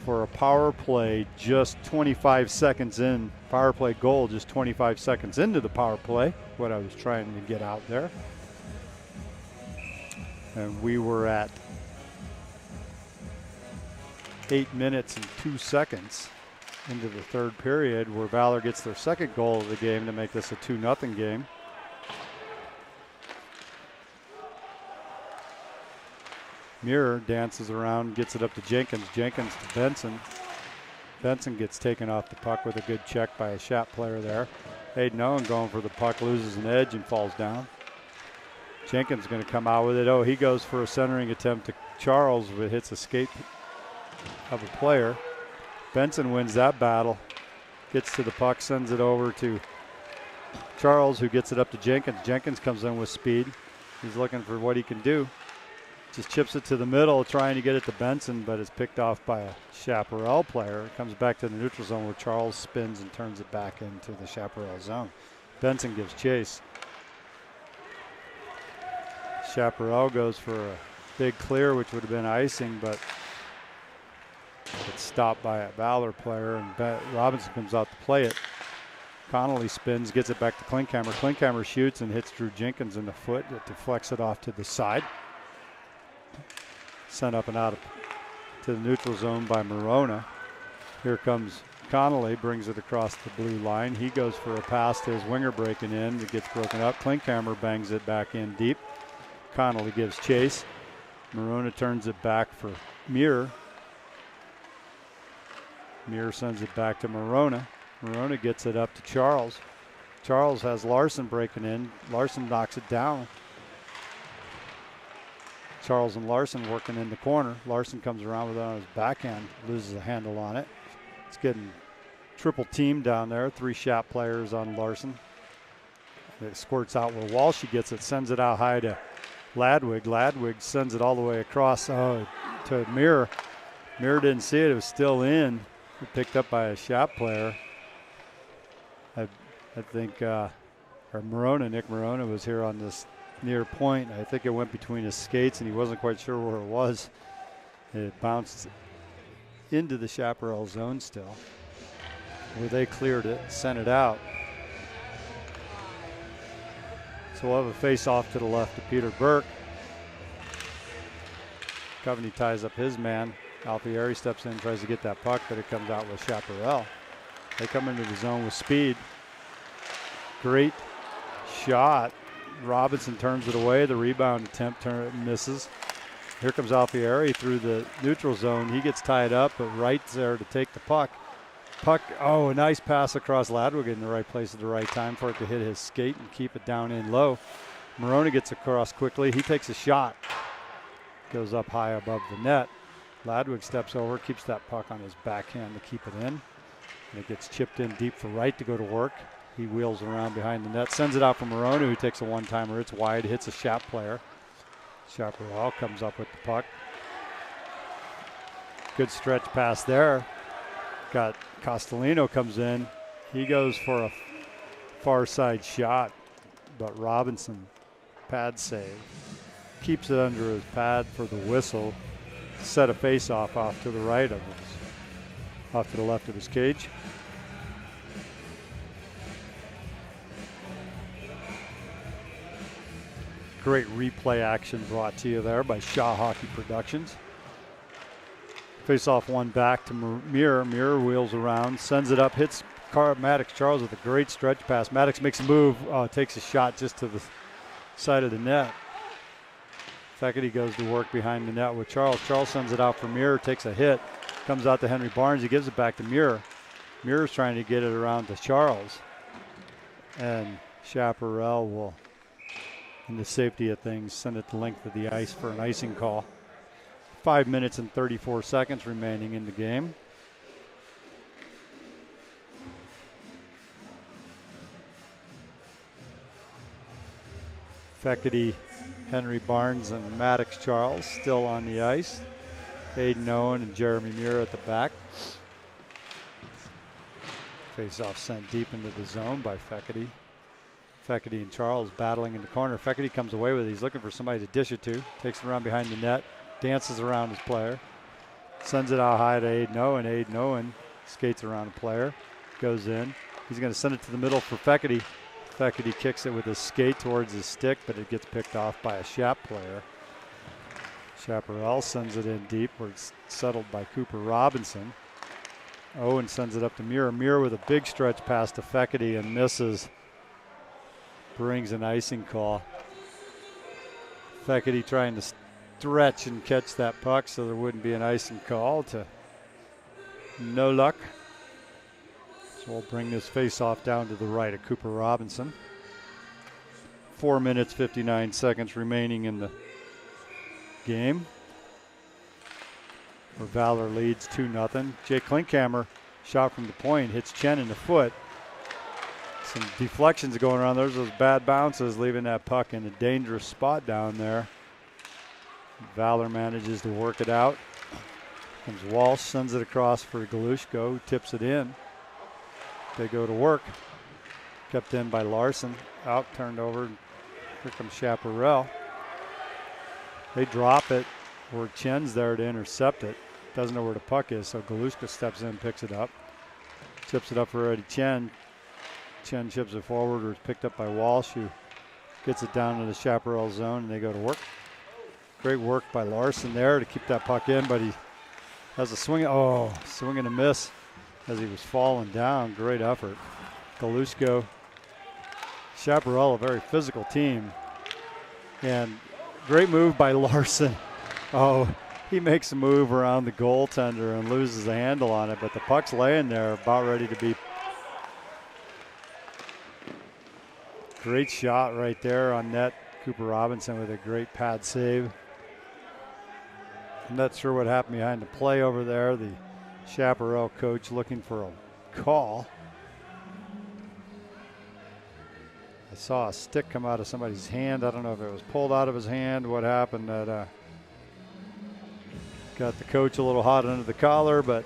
Speaker 1: for a power play just 25 seconds in. Power play goal just 25 seconds into the power play, what I was trying to get out there. And we were at 8 minutes and 2 seconds into the third period, where Valor gets their second goal of the game to make this a 2-0 game. Muir dances around, gets it up to Jenkins. Jenkins to Benson. Benson gets taken off the puck with a good check by a shot player there. Aiden Owen going for the puck, loses an edge and falls down. Jenkins going to come out with it. Oh, he goes for a centering attempt to Charles, but hits a skate of a player. Benson wins that battle, gets to the puck, sends it over to Charles, who gets it up to Jenkins. Jenkins comes in with speed. He's looking for what he can do. Just chips it to the middle, trying to get it to Benson, but it's picked off by a Chaparral player. It comes back to the neutral zone where Charles spins and turns it back into the Chaparral zone. Benson gives chase. Chaparral goes for a big clear, which would have been icing, but it's stopped by a Valor player, and Robinson comes out to play it. Connolly spins, gets it back to Klinkhammer. Klinkhammer shoots and hits Drew Jenkins in the foot. It deflects it off to the side. Sent up and out to the neutral zone by Morona. Here comes Connolly, brings it across the blue line. He goes for a pass to his winger breaking in. It gets broken up. Klinkhammer bangs it back in deep. Connolly gives chase. Morona turns it back for Muir. Muir sends it back to Morona. Morona gets it up to Charles. Charles has Larson breaking in. Larson knocks it down. Charles and Larson working in the corner. Larson comes around with it on his backhand, loses a handle on it. It's getting triple team down there. 3 shot players on Larson. It squirts out where Walsh gets it, sends it out high to Ladwig. Ladwig sends it all the way across to Muir. Muir didn't see it. It was still in. Picked up by a shot player. I think Nick Morona was here on this near point. I think it went between his skates and he wasn't quite sure where it was. It bounced into the Chaparral zone still, where they cleared it, sent it out. So we'll have a face-off to the left to Peter Burke. Coveney ties up his man. Alfieri steps in, tries to get that puck, but it comes out with Chaparral. They come into the zone with speed. Great shot. Robinson turns it away. The rebound attempt misses. Here comes Alfieri through the neutral zone. He gets tied up, but Wright's there to take the puck. A nice pass across Ladwig in the right place at the right time for it to hit his skate and keep it down in low. Morona gets across quickly. He takes a shot. Goes up high above the net. Ladwig steps over, keeps that puck on his backhand to keep it in. And it gets chipped in deep for Wright to go to work. He wheels around behind the net, sends it out for Morona, who takes a one-timer. It's wide, hits a shot player. Chaparral comes up with the puck. Good stretch pass there. Got Castellino comes in. He goes for a far side shot, but Robinson, pad save. Keeps it under his pad for the whistle. Set a face-off off to the right of his, off to the left of his cage. Great replay action brought to you there by Shaw Hockey Productions. Face-off one back to Muir. Muir wheels around, sends it up, hits Maddox Charles with a great stretch pass. Maddox makes a move, takes a shot just to the side of the net. Feckety goes to work behind the net with Charles. Charles sends it out for Muir, takes a hit, comes out to Henry Barnes. He gives it back to Muir. Muir's trying to get it around to Charles. And Chaparral will, in the safety of things, send it the length of the ice for an icing call. 5 minutes and 34 seconds remaining in the game. Feckety, Henry Barnes, and Maddox Charles still on the ice. Aiden Owen and Jeremy Muir at the back. Face-off sent deep into the zone by Feckety. Feckety and Charles battling in the corner. Feckety comes away with it. He's looking for somebody to dish it to. Takes it around behind the net. Dances around his player. Sends it out high to Aiden Owen. Aiden Owen skates around a player. Goes in. He's going to send it to the middle for Feckety. Feckety kicks it with his skate towards his stick, but it gets picked off by a Shap player. Chaparral sends it in deep where it's settled by Cooper Robinson. Owen sends it up to Muir. Muir with a big stretch pass to Feckety and misses. Brings an icing call. Feckety trying to stretch and catch that puck so there wouldn't be an icing call. To no luck. So we'll bring this face-off down to the right of Cooper Robinson. 4 minutes, 59 seconds remaining in the game. Where Valor leads 2-0. Jake Klinkhammer, shot from the point, hits Chen in the foot. Some deflections going around. There's those bad bounces, leaving that puck in a dangerous spot down there. Valor manages to work it out. Comes Walsh, sends it across for Galushko, who tips it in. They go to work. Kept in by Larson. Out, turned over. Here comes Chaparral. They drop it where Chen's there to intercept it. Doesn't know where the puck is, so Galushka steps in, picks it up. Chips it up for Eddie Chen. Chen chips it forward, where it's picked up by Walsh, who gets it down to the Chaparral zone, and they go to work. Great work by Larson there to keep that puck in, but he has a swing. Swing and a miss. as he was falling down. Great effort. Galusko, Chaparral, a very physical team. And great move by Larson. Oh, he makes a move around the goaltender and loses the handle on it, but the puck's laying there about ready to be. Great shot right there on net. Cooper Robinson with a great pad save. I'm not sure what happened behind the play over there. The Chaparral coach looking for a call. I saw a stick come out of somebody's hand. I don't know if it was pulled out of his hand, what happened. That got the coach a little hot under the collar, but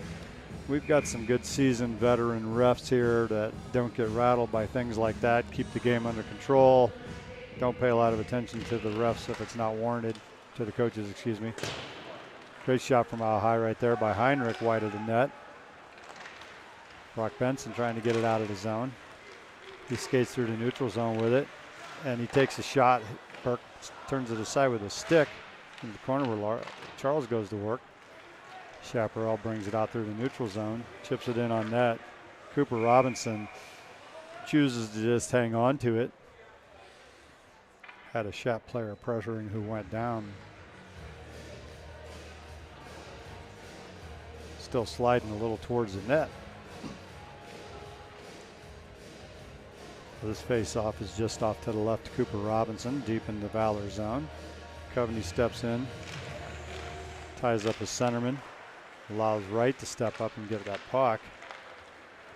Speaker 1: we've got some good seasoned veteran refs here that don't get rattled by things like that, keep the game under control, don't pay a lot of attention to the refs if it's not warranted, to the coaches, excuse me. Great shot from out high right there by Heinrich, wide of the net. Brock Benson trying to get it out of the zone. He skates through the neutral zone with it, and he takes a shot. Burke turns it aside with a stick in the corner where Charles goes to work. Chaparral brings it out through the neutral zone, chips it in on net. Cooper Robinson chooses to just hang on to it. Had a Chap player pressuring who went down. Still sliding a little towards the net. This face-off is just off to the left to Cooper Robinson, deep in the Valor zone. Coveney steps in, ties up his centerman, allows Wright to step up and get that puck.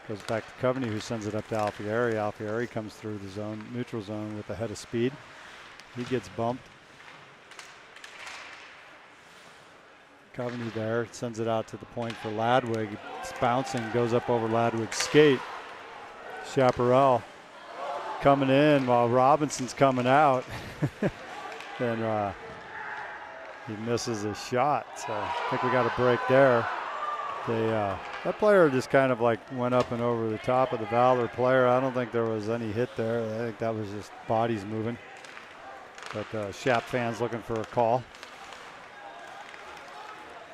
Speaker 1: Goes back to Coveney, who sends it up to Alfieri. Alfieri comes through the zone, neutral zone with a head of speed. He gets bumped. Coveney there, sends it out to the point for Ladwig. It's bouncing, goes up over Ladwig's skate. Chaparral coming in while Robinson's coming out. And he misses his shot. So I think we got a break there. That player just kind of like went up and over the top of the Valor player. I don't think there was any hit there. I think that was just bodies moving. But Chap fans looking for a call.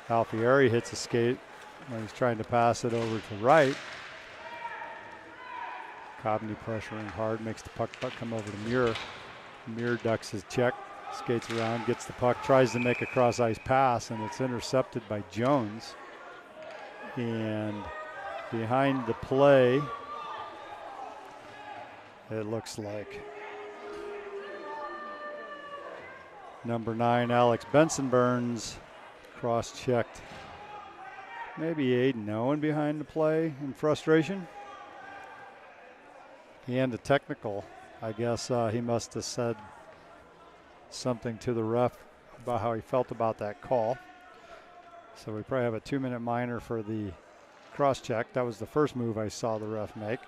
Speaker 1: Alfieri hits a skate when he's trying to pass it over to Wright. Coveney pressuring hard, makes the puck come over to Muir. Muir ducks his check, skates around, gets the puck, tries to make a cross-ice pass, and it's intercepted by Jones. And behind the play, it looks like number 9, Alex Benson-Burns, cross-checked. Maybe Aiden Owen behind the play in frustration. He had a technical. I guess he must have said something to the ref about how he felt about that call. So we probably have a 2-minute minor for the cross-check. That was the first move I saw the ref make.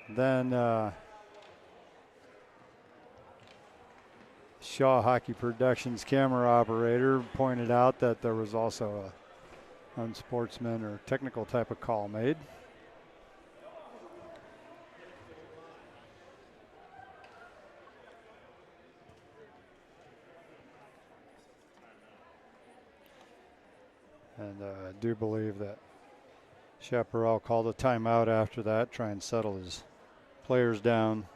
Speaker 1: Then Shaw Hockey Productions camera operator pointed out that there was also a unsportsman or technical type of call made. And I do believe that Chaparral called a timeout after that, try and settle his players down.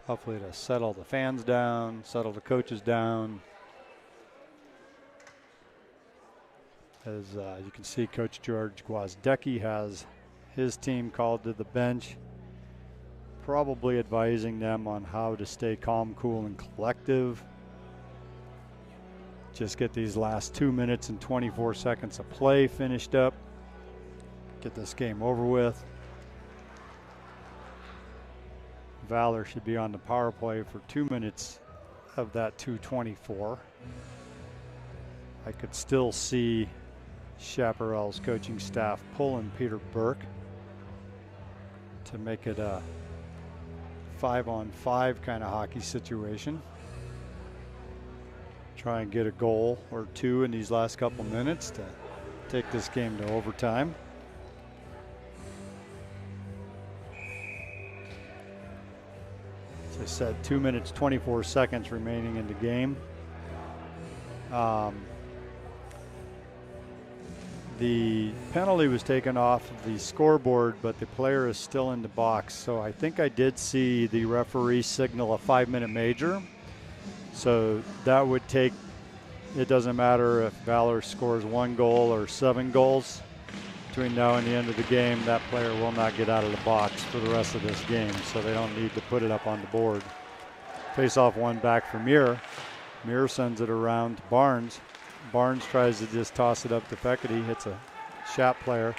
Speaker 1: Hopefully to settle the fans down, settle the coaches down. As you can see, Coach George Gwozdecki has his team called to the bench, probably advising them on how to stay calm, cool, and collective. Just get these last 2 minutes and 24 seconds of play finished up. Get this game over with. Valor should be on the power play for 2 minutes of that 2:24. I could still see Chaparral's coaching staff pulling Peter Burke to make it a 5-on-5 kind of hockey situation. Try and get a goal or two in these last couple minutes to take this game to overtime. As I said, 2 minutes, 24 seconds remaining in the game. The penalty was taken off of the scoreboard, but the player is still in the box. So I think I did see the referee signal a 5-minute major. So that would take, it doesn't matter if Valor scores 1 goal or 7 goals. Between now and the end of the game, that player will not get out of the box for the rest of this game. So they don't need to put it up on the board. Face-off one back for Muir. Muir sends it around to Barnes. Barnes tries to just toss it up to Feckerty, hits a Shap player,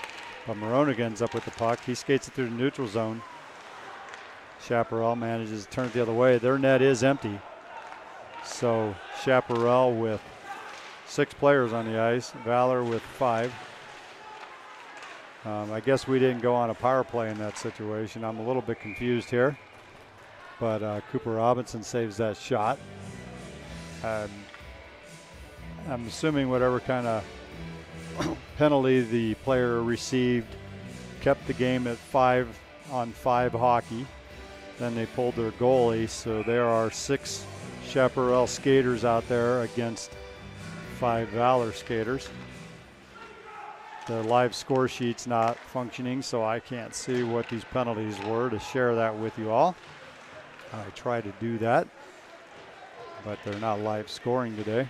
Speaker 1: but Moronigan's up with the puck. He skates it through the neutral zone. Chaparral manages to turn it the other way. Their net is empty. So Chaparral with 6 players on the ice, Valor with 5. I guess we didn't go on a power play in that situation. I'm a little bit confused here, but Cooper Robinson saves that shot. I'm assuming whatever kind of penalty the player received kept the game at 5-on-5 hockey. Then they pulled their goalie, so there are 6 Chaparral skaters out there against 5 Valor skaters. The live score sheet's not functioning, so I can't see what these penalties were to share that with you all. I try to do that, but they're not live scoring today.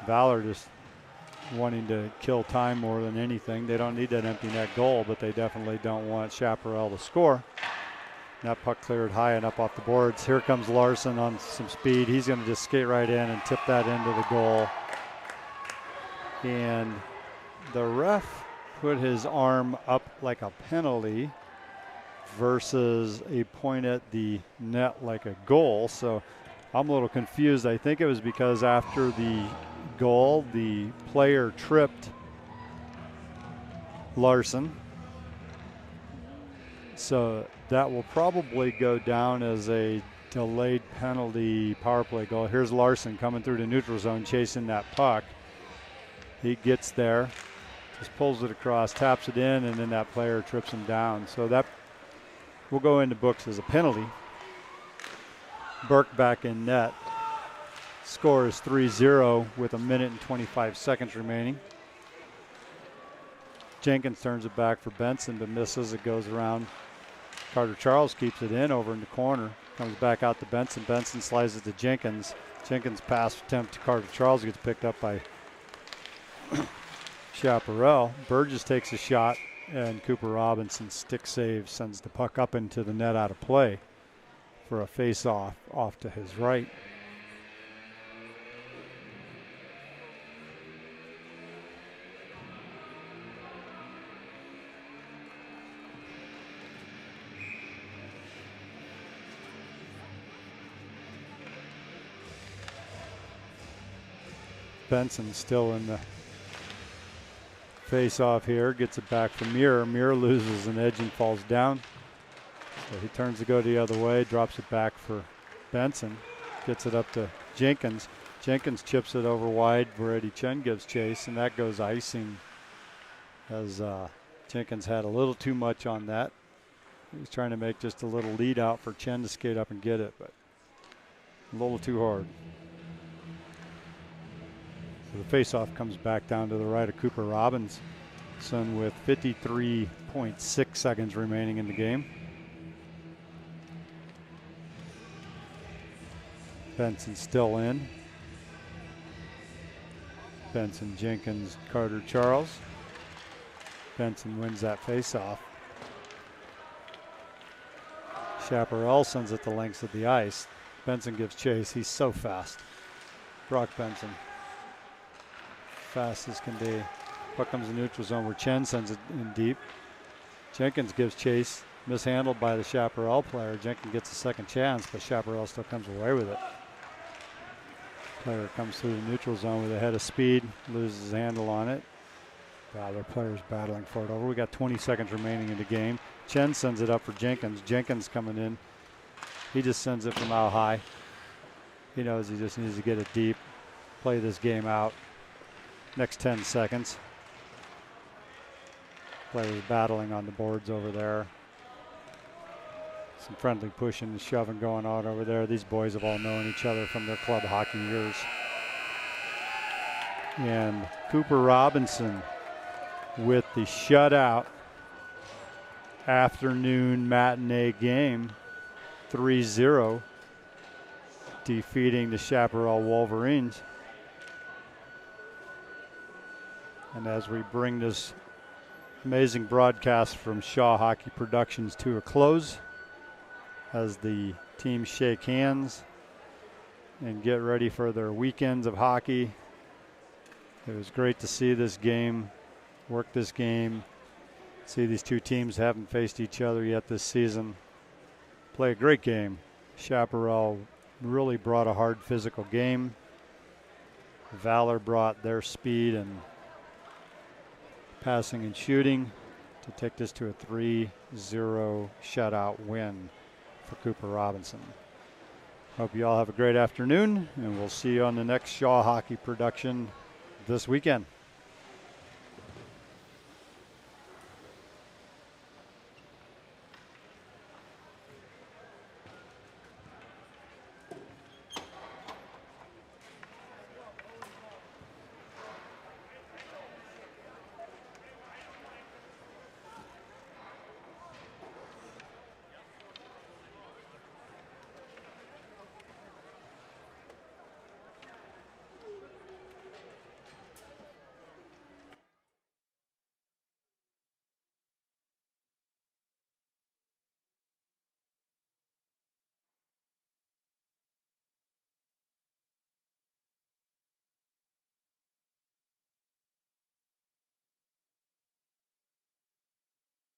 Speaker 1: Valor just wanting to kill time more than anything. They don't need that empty net goal, but they definitely don't want Chaparral to score. That puck cleared high and up off the boards. Here comes Larson on some speed. He's going to just skate right in and tip that into the goal. And the ref put his arm up like a penalty versus a point at the net like a goal. So I'm a little confused. I think it was because after the goal, the player tripped Larson. So that will probably go down as a delayed penalty power play goal. Here's Larson coming through the neutral zone, chasing that puck. He gets there, just pulls it across, taps it in, and then that player trips him down. So that will go into books as a penalty. Burke back in net. Score is 3-0 with 1 minute and 25 seconds remaining. Jenkins turns it back for Benson, but misses. It goes around. Carter Charles keeps it in over in the corner. Comes back out to Benson. Benson slides it to Jenkins. Jenkins' pass attempt to Carter Charles gets picked up by Chaparral. Burgess takes a shot, and Cooper Robinson stick save sends the puck up into the net out of play for a face-off off to his right. Benson still in the face-off here, gets it back from Muir. Muir loses an edge and falls down. So he turns to go the other way, drops it back for Benson, gets it up to Jenkins. Jenkins chips it over wide where Eddie Chen gives chase, and that goes icing as Jenkins had a little too much on that. He was trying to make just a little lead out for Chen to skate up and get it, but a little too hard. So the faceoff comes back down to the right of Cooper Robinson with 53.6 seconds remaining in the game. Benson still in. Benson, Jenkins, Carter, Charles. Benson wins that faceoff. Chaparral sends it the lengths of the ice. Benson gives chase. He's so fast. Brock Benson. Fast as can be. Puck comes in neutral zone where Chen sends it in deep. Jenkins gives chase. Mishandled by the Chaparral player. Jenkins gets a second chance, but Chaparral still comes away with it. Player comes through the neutral zone with a head of speed. Loses his handle on it. Valor players battling for it over. We got 20 seconds remaining in the game. Chen sends it up for Jenkins. Jenkins coming in. He just sends it from out high. He knows he just needs to get it deep. Play this game out. Next 10 seconds. Players battling on the boards over there. Some friendly pushing and shoving going on over there. These boys have all known each other from their club hockey years. And Cooper Robinson with the shutout afternoon matinee game, 3-0, defeating the Chaparral Wolverines. And as we bring this amazing broadcast from Shaw Hockey Productions to a close, as the teams shake hands and get ready for their weekends of hockey, it was great to see this game, work this game, see these two teams haven't faced each other yet this season, play a great game. Chaparral really brought a hard physical game. Valor brought their speed and passing and shooting to take this to a 3-0 shutout win for Cooper Robinson. Hope you all have a great afternoon, and we'll see you on the next Shaw Hockey production this weekend.